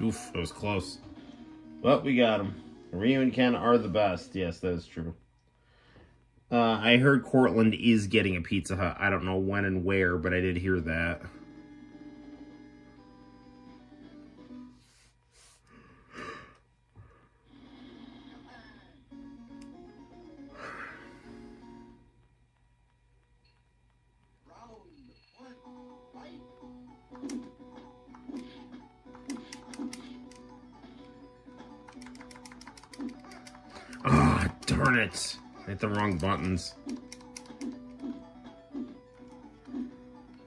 Oof, that was close. But we got him. Ryu and Ken are the best. Yes, that is true. I heard Cortland is getting a Pizza Hut. I don't know when and where, but I did hear that. Ah, oh, darn it. I hit the wrong buttons.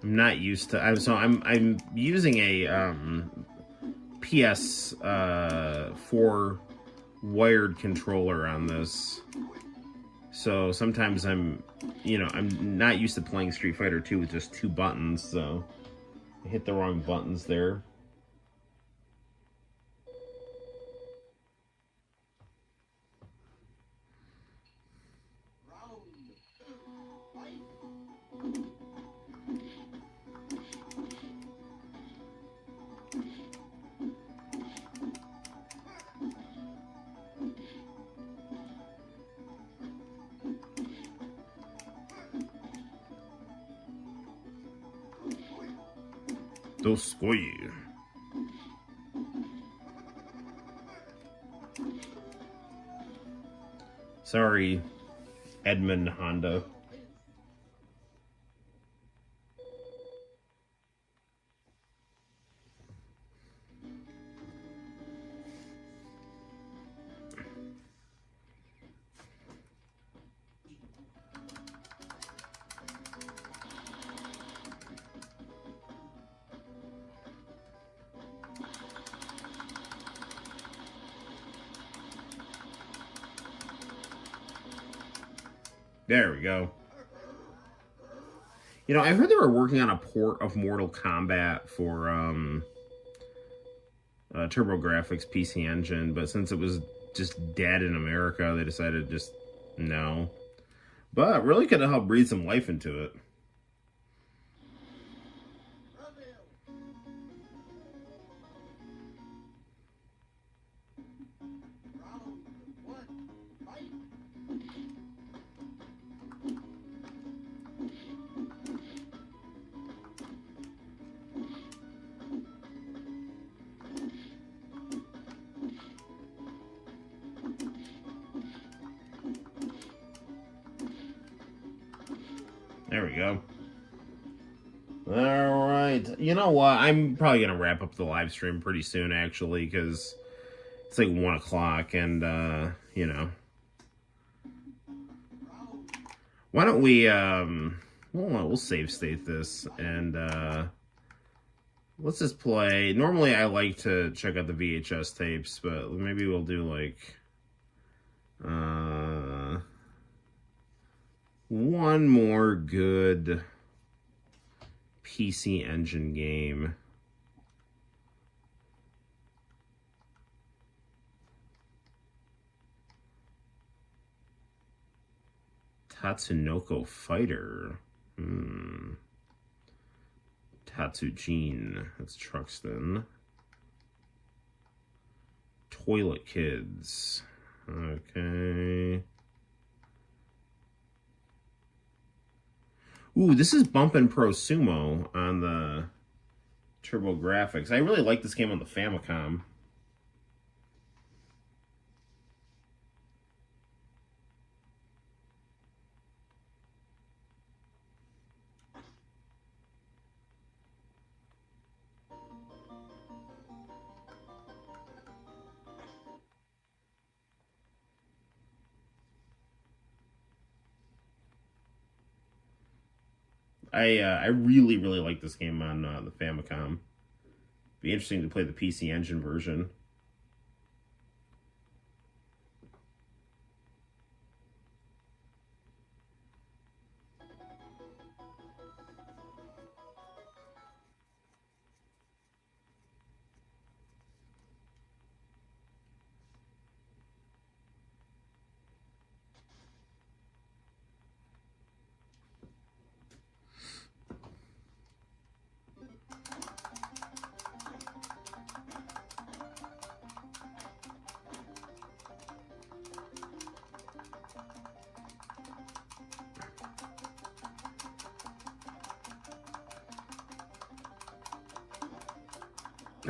I'm not used to... I'm using a PS4 wired controller on this. So sometimes I'm not used to playing Street Fighter 2 with just 2 buttons, so I hit the wrong buttons there. Doskoy. Sorry, Edmund Honda. There we go. You know, I heard they were working on a port of Mortal Kombat for TurboGrafx PCEngine, but since it was just dead in America, they decided just no. But really could have helped breathe some life into it. There we go. All right. You know what? I'm probably going to wrap up the live stream pretty soon, actually, because it's like 1 o'clock, and, you know. Why don't we, we'll save state this, and, let's just play. Normally, I like to check out the VHS tapes, but maybe we'll do, like, one more good PCEngine game. Tatsunoko Fighter. Tatsujin. That's Truxton. Toilet Kids. Okay. Ooh, this is Bumpin' Pro Sumo on the TurboGrafx. I really like this game on the Famicom. I really, really like this game on the Famicom. Be interesting to play the PCEngine version.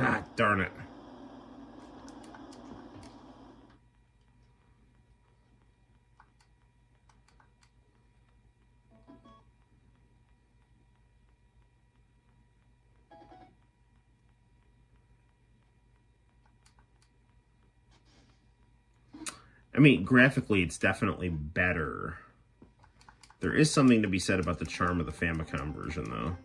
Ah, darn it. I mean, graphically, it's definitely better. There is something to be said about the charm of the Famicom version, though.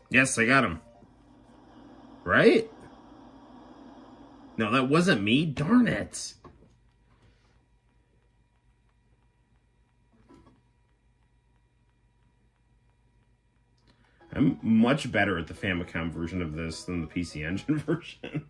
Yes, I got him. Right? No, that wasn't me. Darn it. I'm much better at the Famicom version of this than the PCEngine version.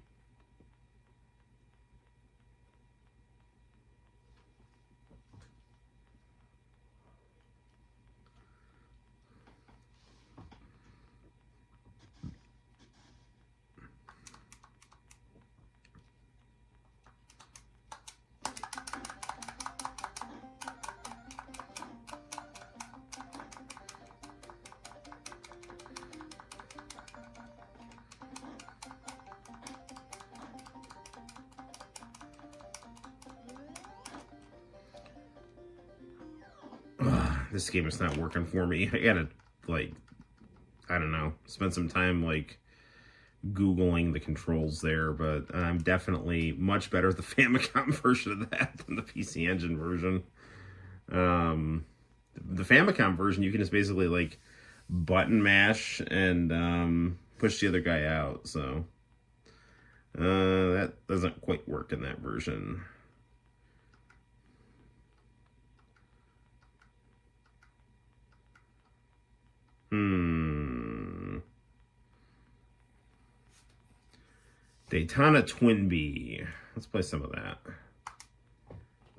this game is not working for me. I gotta, like, I don't know, spend some time, like, Googling the controls there, but I'm definitely much better at the Famicom version of that than the PCEngine version. The Famicom version, you can just basically, like, button mash and push the other guy out, so that doesn't quite work in that version. Daytona Twinbee. Let's play some of that.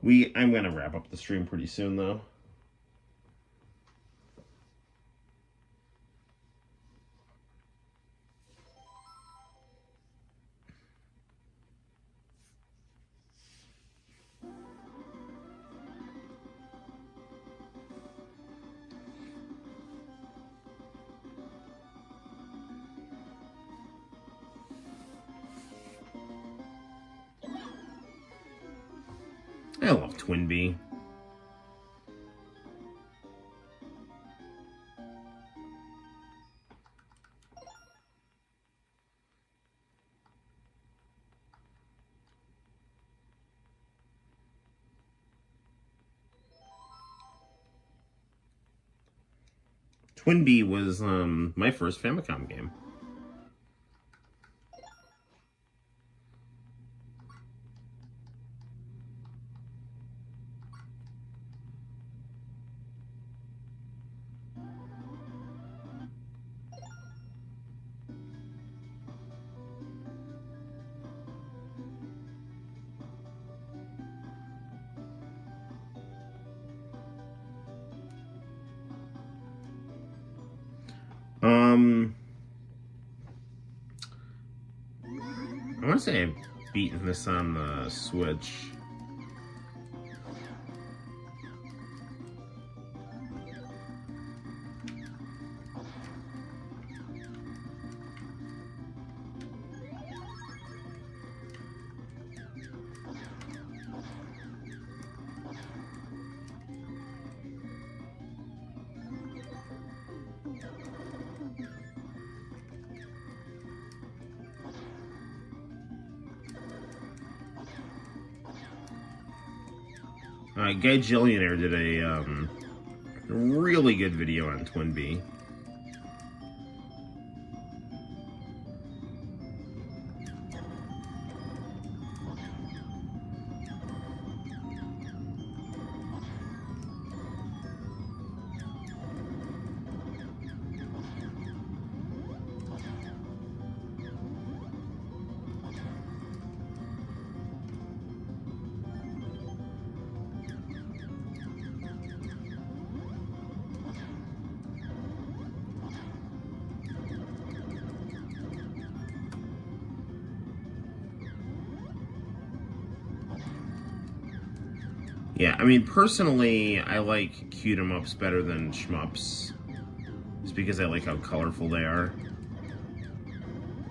I'm gonna wrap up the stream pretty soon, though. I love Twinbee. Twinbee was my first Famicom game. I want to say I've beaten this on the Switch. Guy Jillionaire did a really good video on Twinbee. Yeah, I mean, personally, I like cute 'em ups better than shmups, just because I like how colorful they are.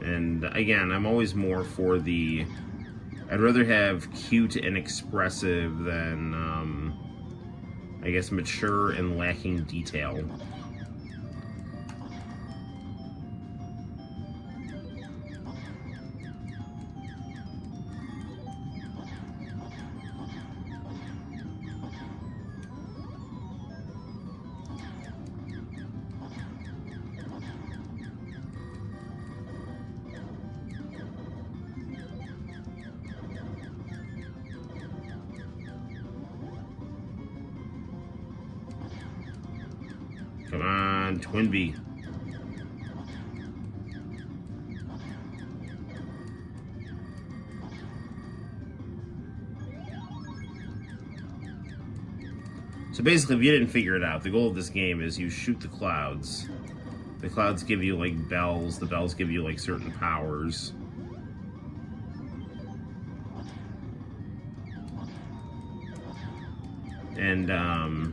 And again, I'm always more for the, I'd rather have cute and expressive than, I guess, mature and lacking detail. Come on, Twinbee. So basically, if you didn't figure it out, the goal of this game is you shoot the clouds. The clouds give you, like, bells. The bells give you, like, certain powers. And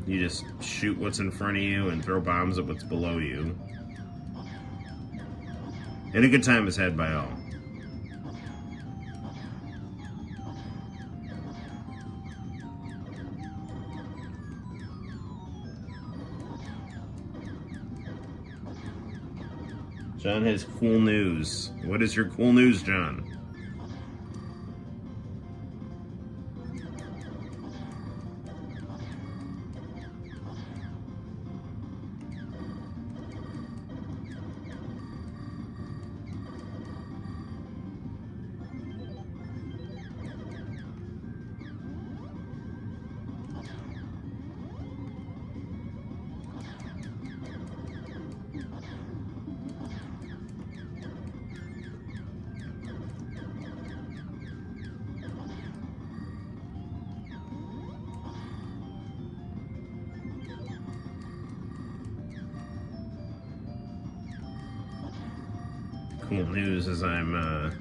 you just shoot what's in front of you and throw bombs at what's below you. And a good time is had by all. John has cool news. What is your cool news, John? Cool news is I'm I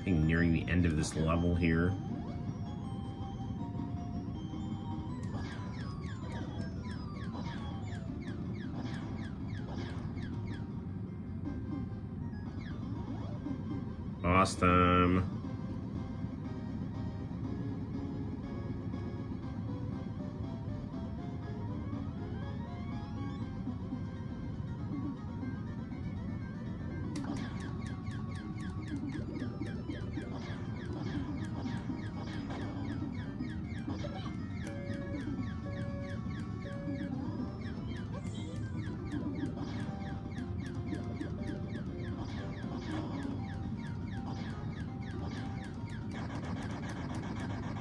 think nearing the end of this level here. Awesome.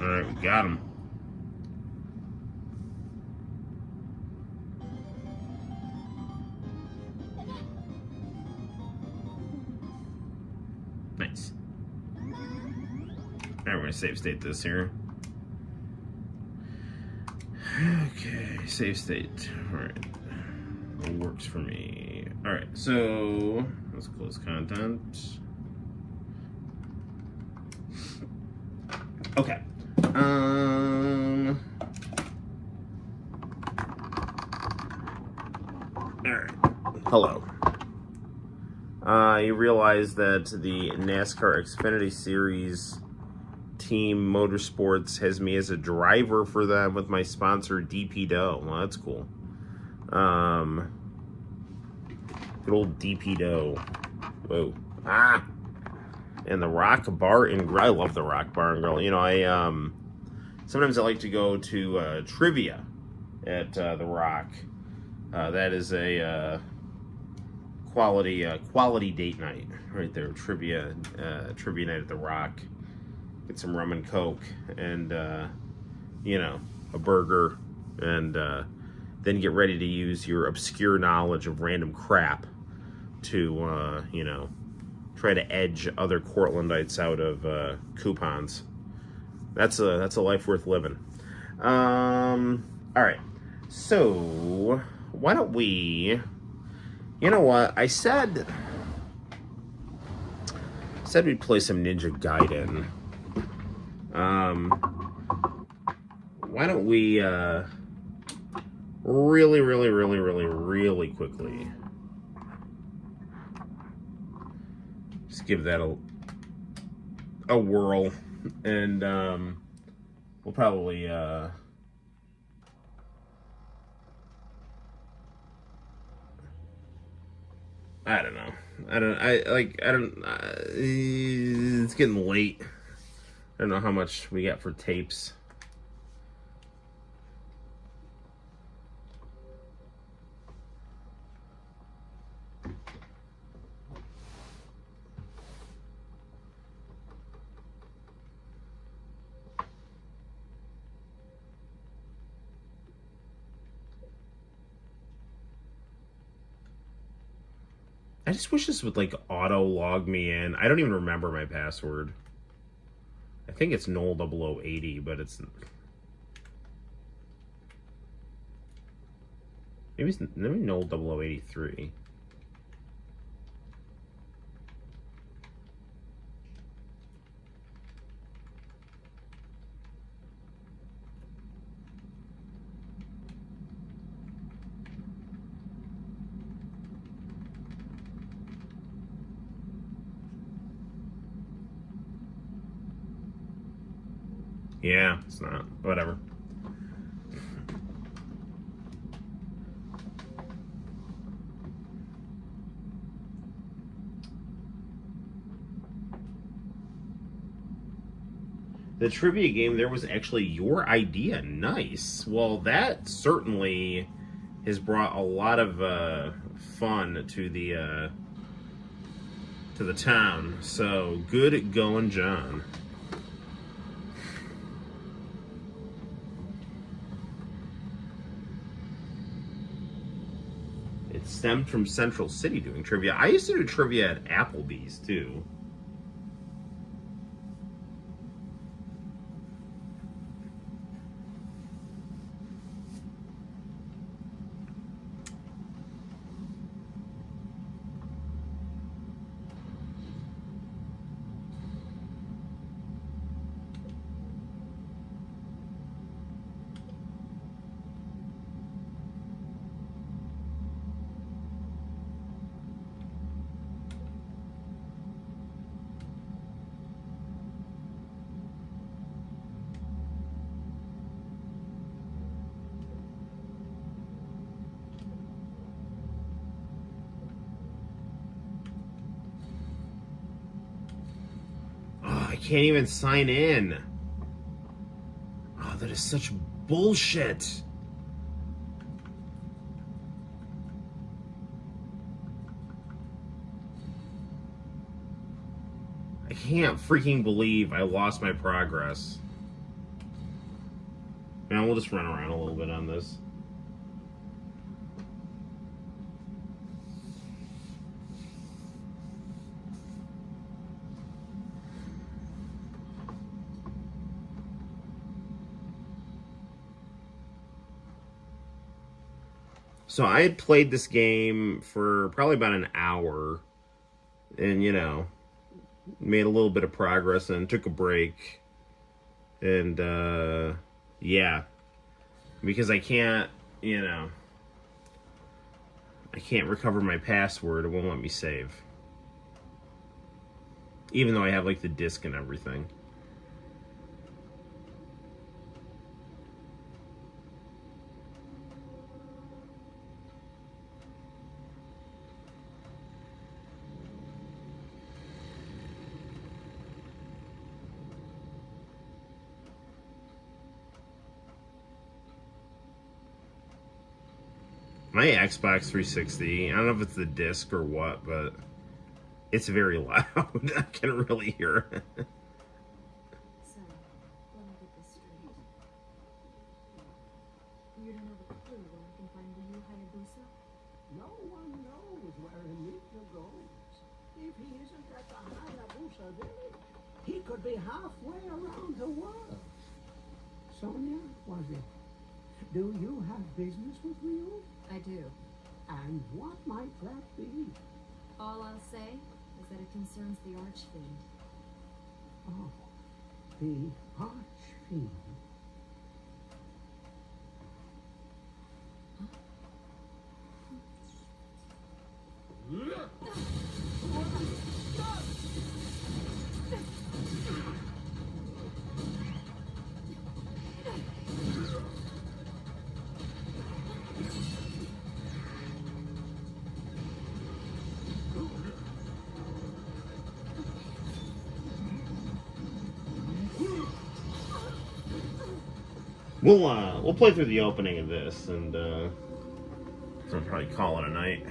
Alright, we got him. Nice. Alright, we're gonna save state this here. Okay, save state. Alright. It works for me. Alright, so let's close content. Okay. Alright. Hello. You realize that the NASCAR Xfinity Series Team Motorsports has me as a driver for them with my sponsor DP Dough. Well, that's cool. Good old DP Dough. Whoa. Ah! And the Rock Bar and Grill. I love the Rock Bar and Grill. You know, sometimes I like to go to trivia at the Rock. That is a quality date night right there. Trivia night at the Rock. Get some rum and coke and you know, a burger, and then get ready to use your obscure knowledge of random crap to you know, try to edge other Cortlandites out of coupons. That's a life worth living. All right, so why don't we? You know what? I said we'd play some Ninja Gaiden. Why don't we really quickly just give that a whirl, and we'll probably I don't know. It's getting late. I don't know how much we got for tapes. I just wish this would, like, auto-log me in. I don't even remember my password. I think it's Noel 0080, but it's... maybe Noel 0083. Yeah, it's not. Whatever. The trivia game there was actually your idea. Nice. Well, that certainly has brought a lot of fun to the town. So good going, John. It stemmed from Central City doing trivia. I used to do trivia at Applebee's too. I can't even sign in. Oh, that is such bullshit. I can't freaking believe I lost my progress. Now we'll just run around a little bit on this. So I had played this game for probably about an hour and, you know, made a little bit of progress and took a break. And, yeah. Because I can't, you know, I can't recover my password. It won't let me save. Even though I have, like, the disc and everything. My Xbox 360, I don't know if it's the disc or what, but it's very loud. I can really hear it. So, let me get this straight. You don't have a clue where I can find the new Hayabusa? No one knows where Emilio goes. If he isn't at the Hayabusa village, he could be halfway around the world. Sonia, was it? Do you have business with Ryu? I do. And what might that be? All I'll say is that it concerns the Archfiend. Oh, the Archfiend. We'll play through the opening of this, and so I'll probably call it a night.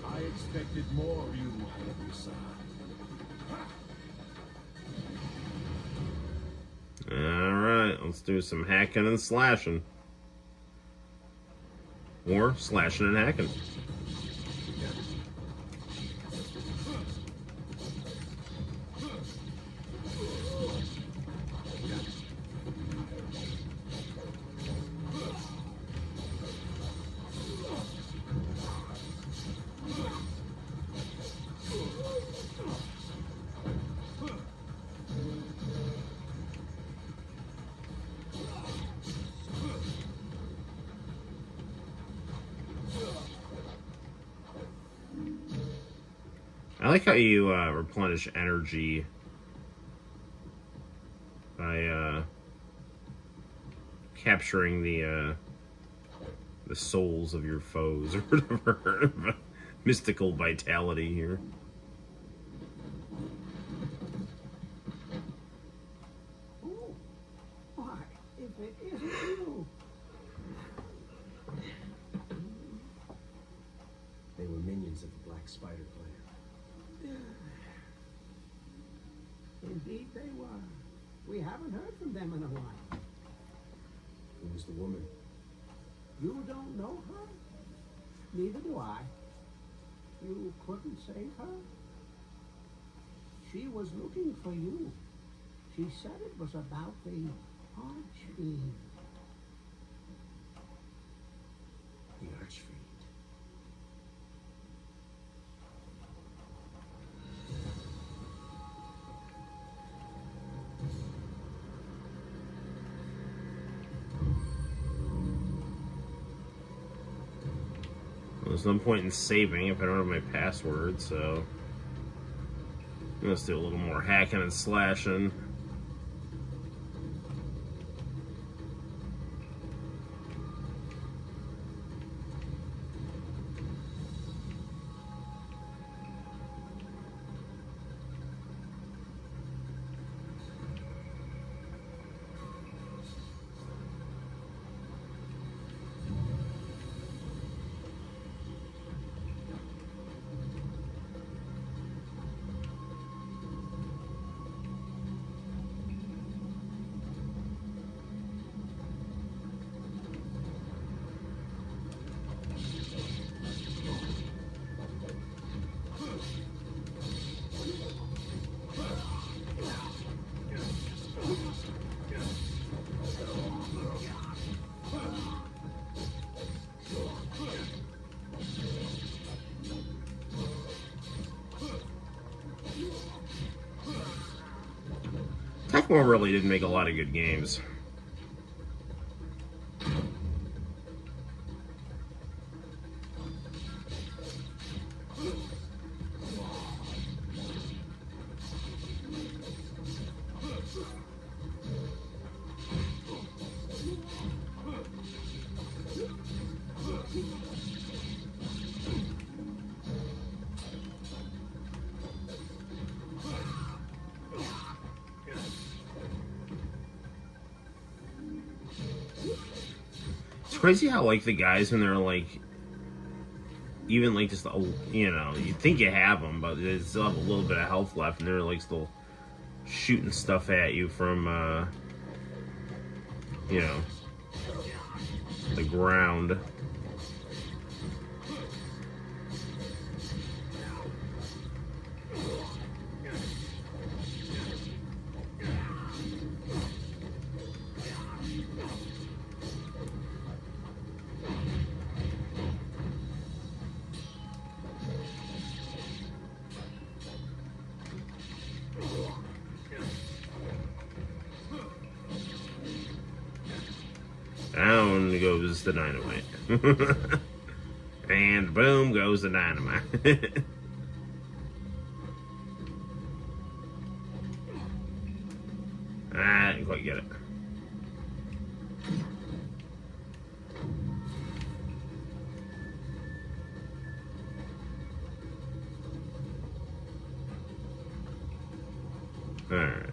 I expected more of you, Hayabusa. Alright, let's do some hacking and slashing. Or slashing and hacking. I like how you replenish energy by capturing the souls of your foes or whatever. Mystical vitality here. Oh, why, if it isn't you. They were minions of the Black Spider Player. Indeed they were. We haven't heard from them in a while. Who was the woman? You don't know her? Neither do I. You couldn't save her? She was looking for you. She said it was about the Archfiend. The Archfiend. Well, there's no point in saving if I don't have my password, so let's do a little more hacking and slashing. Tecmo really didn't make a lot of good games. It's crazy how, like, the guys when they're like, even like just, you know, you think you have them, but they still have a little bit of health left, and they're like still shooting stuff at you from, you know, the ground. Down goes the dynamite. And boom goes the dynamite. I didn't quite get it. Alright.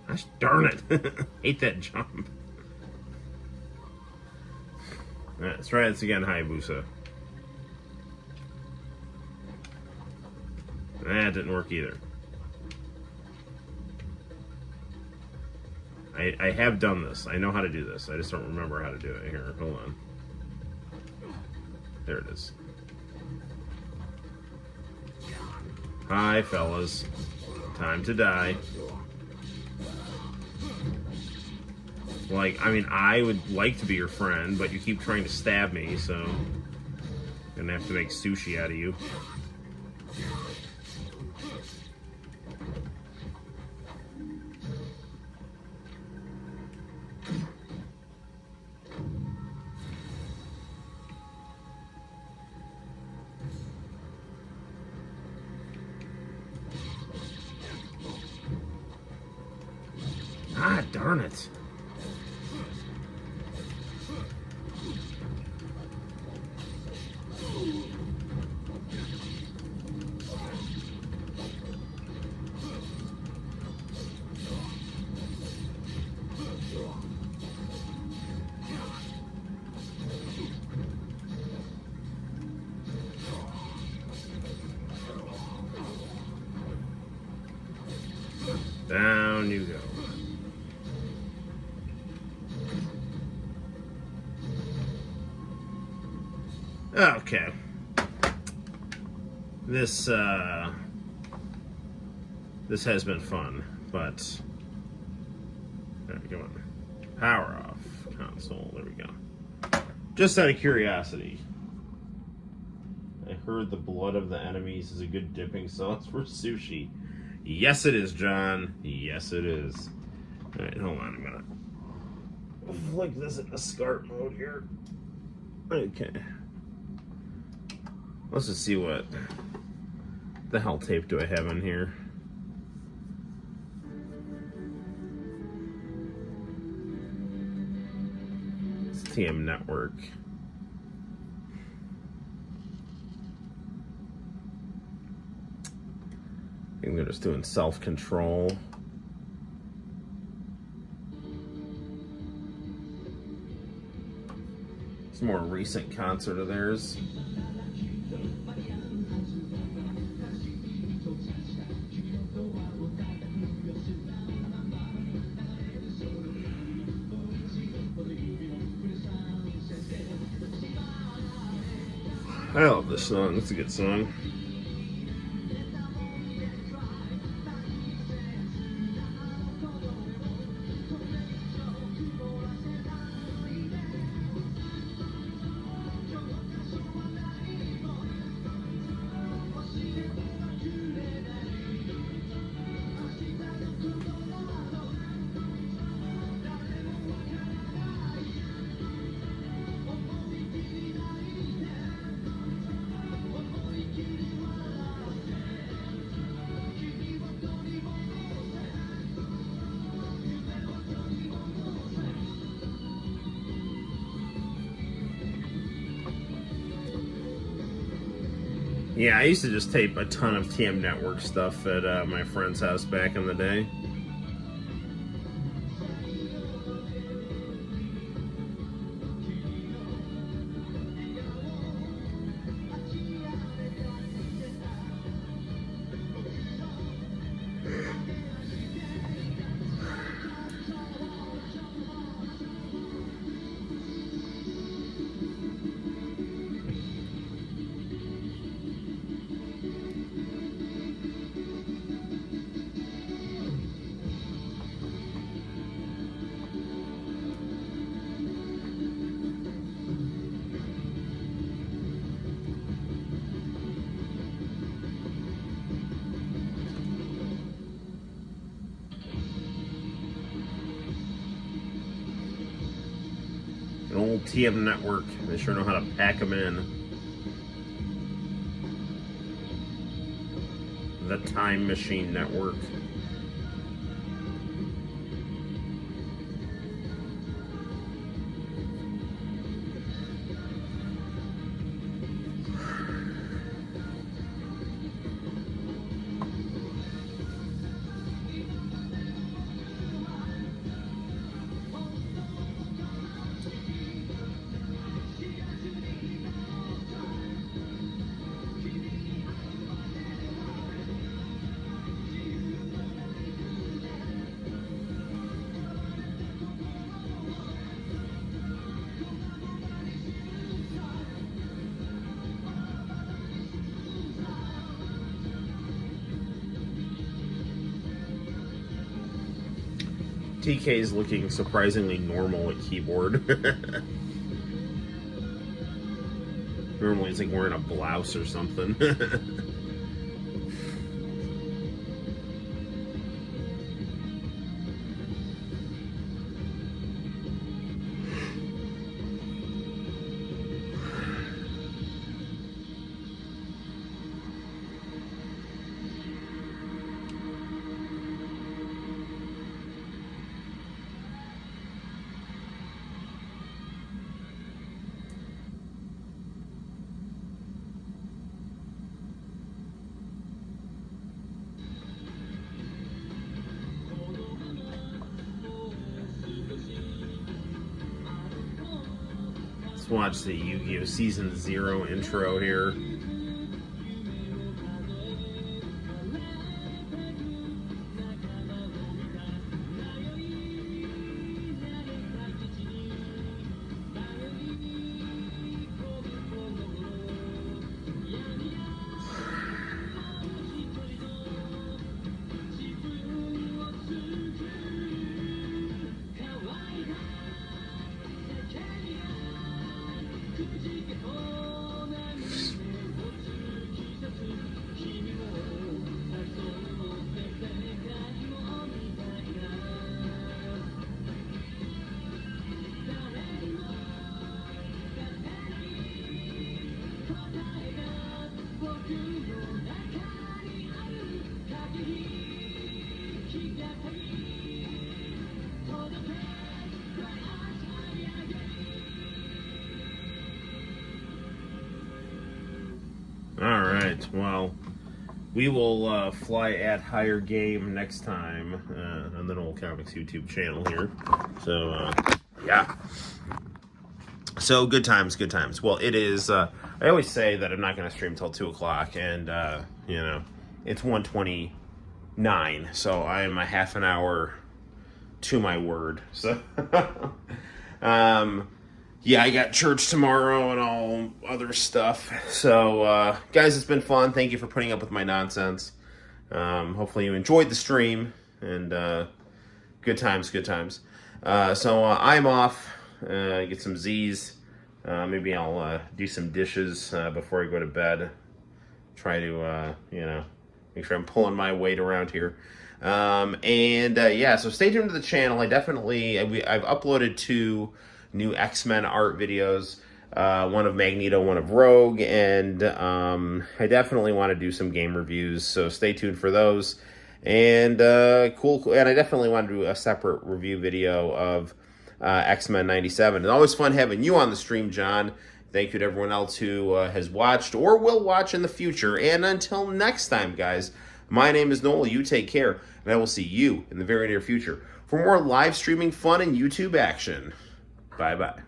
Gosh darn it. Hate that jump. Alright, let's try this again, Hayabusa. That didn't work either. I have done this. I know how to do this. I just don't remember how to do it. Here, hold on. There it is. Hi, fellas. Time to die. Like, I mean, I would like to be your friend, but you keep trying to stab me, so I'm gonna have to make sushi out of you. God darn it. Down you go. Okay. This has been fun, but all right, come on. Power off console. There we go. Just out of curiosity, I heard the blood of the enemies is a good dipping sauce for sushi. Yes, it is, John. Yes, it is. All right, hold on a minute. Flick this into SCART mode here. Okay. Let's just see what the hell tape do I have in here. It's TM Network. I think they're just doing Self-Control. It's a more recent concert of theirs. I love this song. It's a good song. Yeah, I used to just tape a ton of TM Network stuff at my friend's house back in the day. An old TM Network. They sure know how to pack them in. The Time Machine Network. TK is looking surprisingly normal at keyboard. Normally it's like wearing a blouse or something. Let's watch the Yu-Gi-Oh! Season 0 intro here. Alright, well, we will fly at higher game next time on the Noel ComiX YouTube channel here. So, yeah. So, good times, good times. Well, it is, I always say that I'm not going to stream till 2 o'clock, and, you know, it's 1:29, so I am a half an hour to my word. So, yeah, I got church tomorrow and all other stuff. So, guys, it's been fun. Thank you for putting up with my nonsense. Hopefully you enjoyed the stream, and good times, good times. So I'm off. Get some Z's. Maybe I'll do some dishes before I go to bed. Try to, you know, make sure I'm pulling my weight around here. Yeah, so stay tuned to the channel. I've uploaded 2 new X-Men art videos, one of Magneto, one of Rogue, and I definitely want to do some game reviews, so stay tuned for those. And cool, and I definitely want to do a separate review video of X-Men 97. It's always fun having you on the stream, John. Thank you to everyone else who has watched or will watch in the future. And until next time, guys, my name is Noel. You take care, and I will see you in the very near future for more live streaming fun and YouTube action. Bye-bye.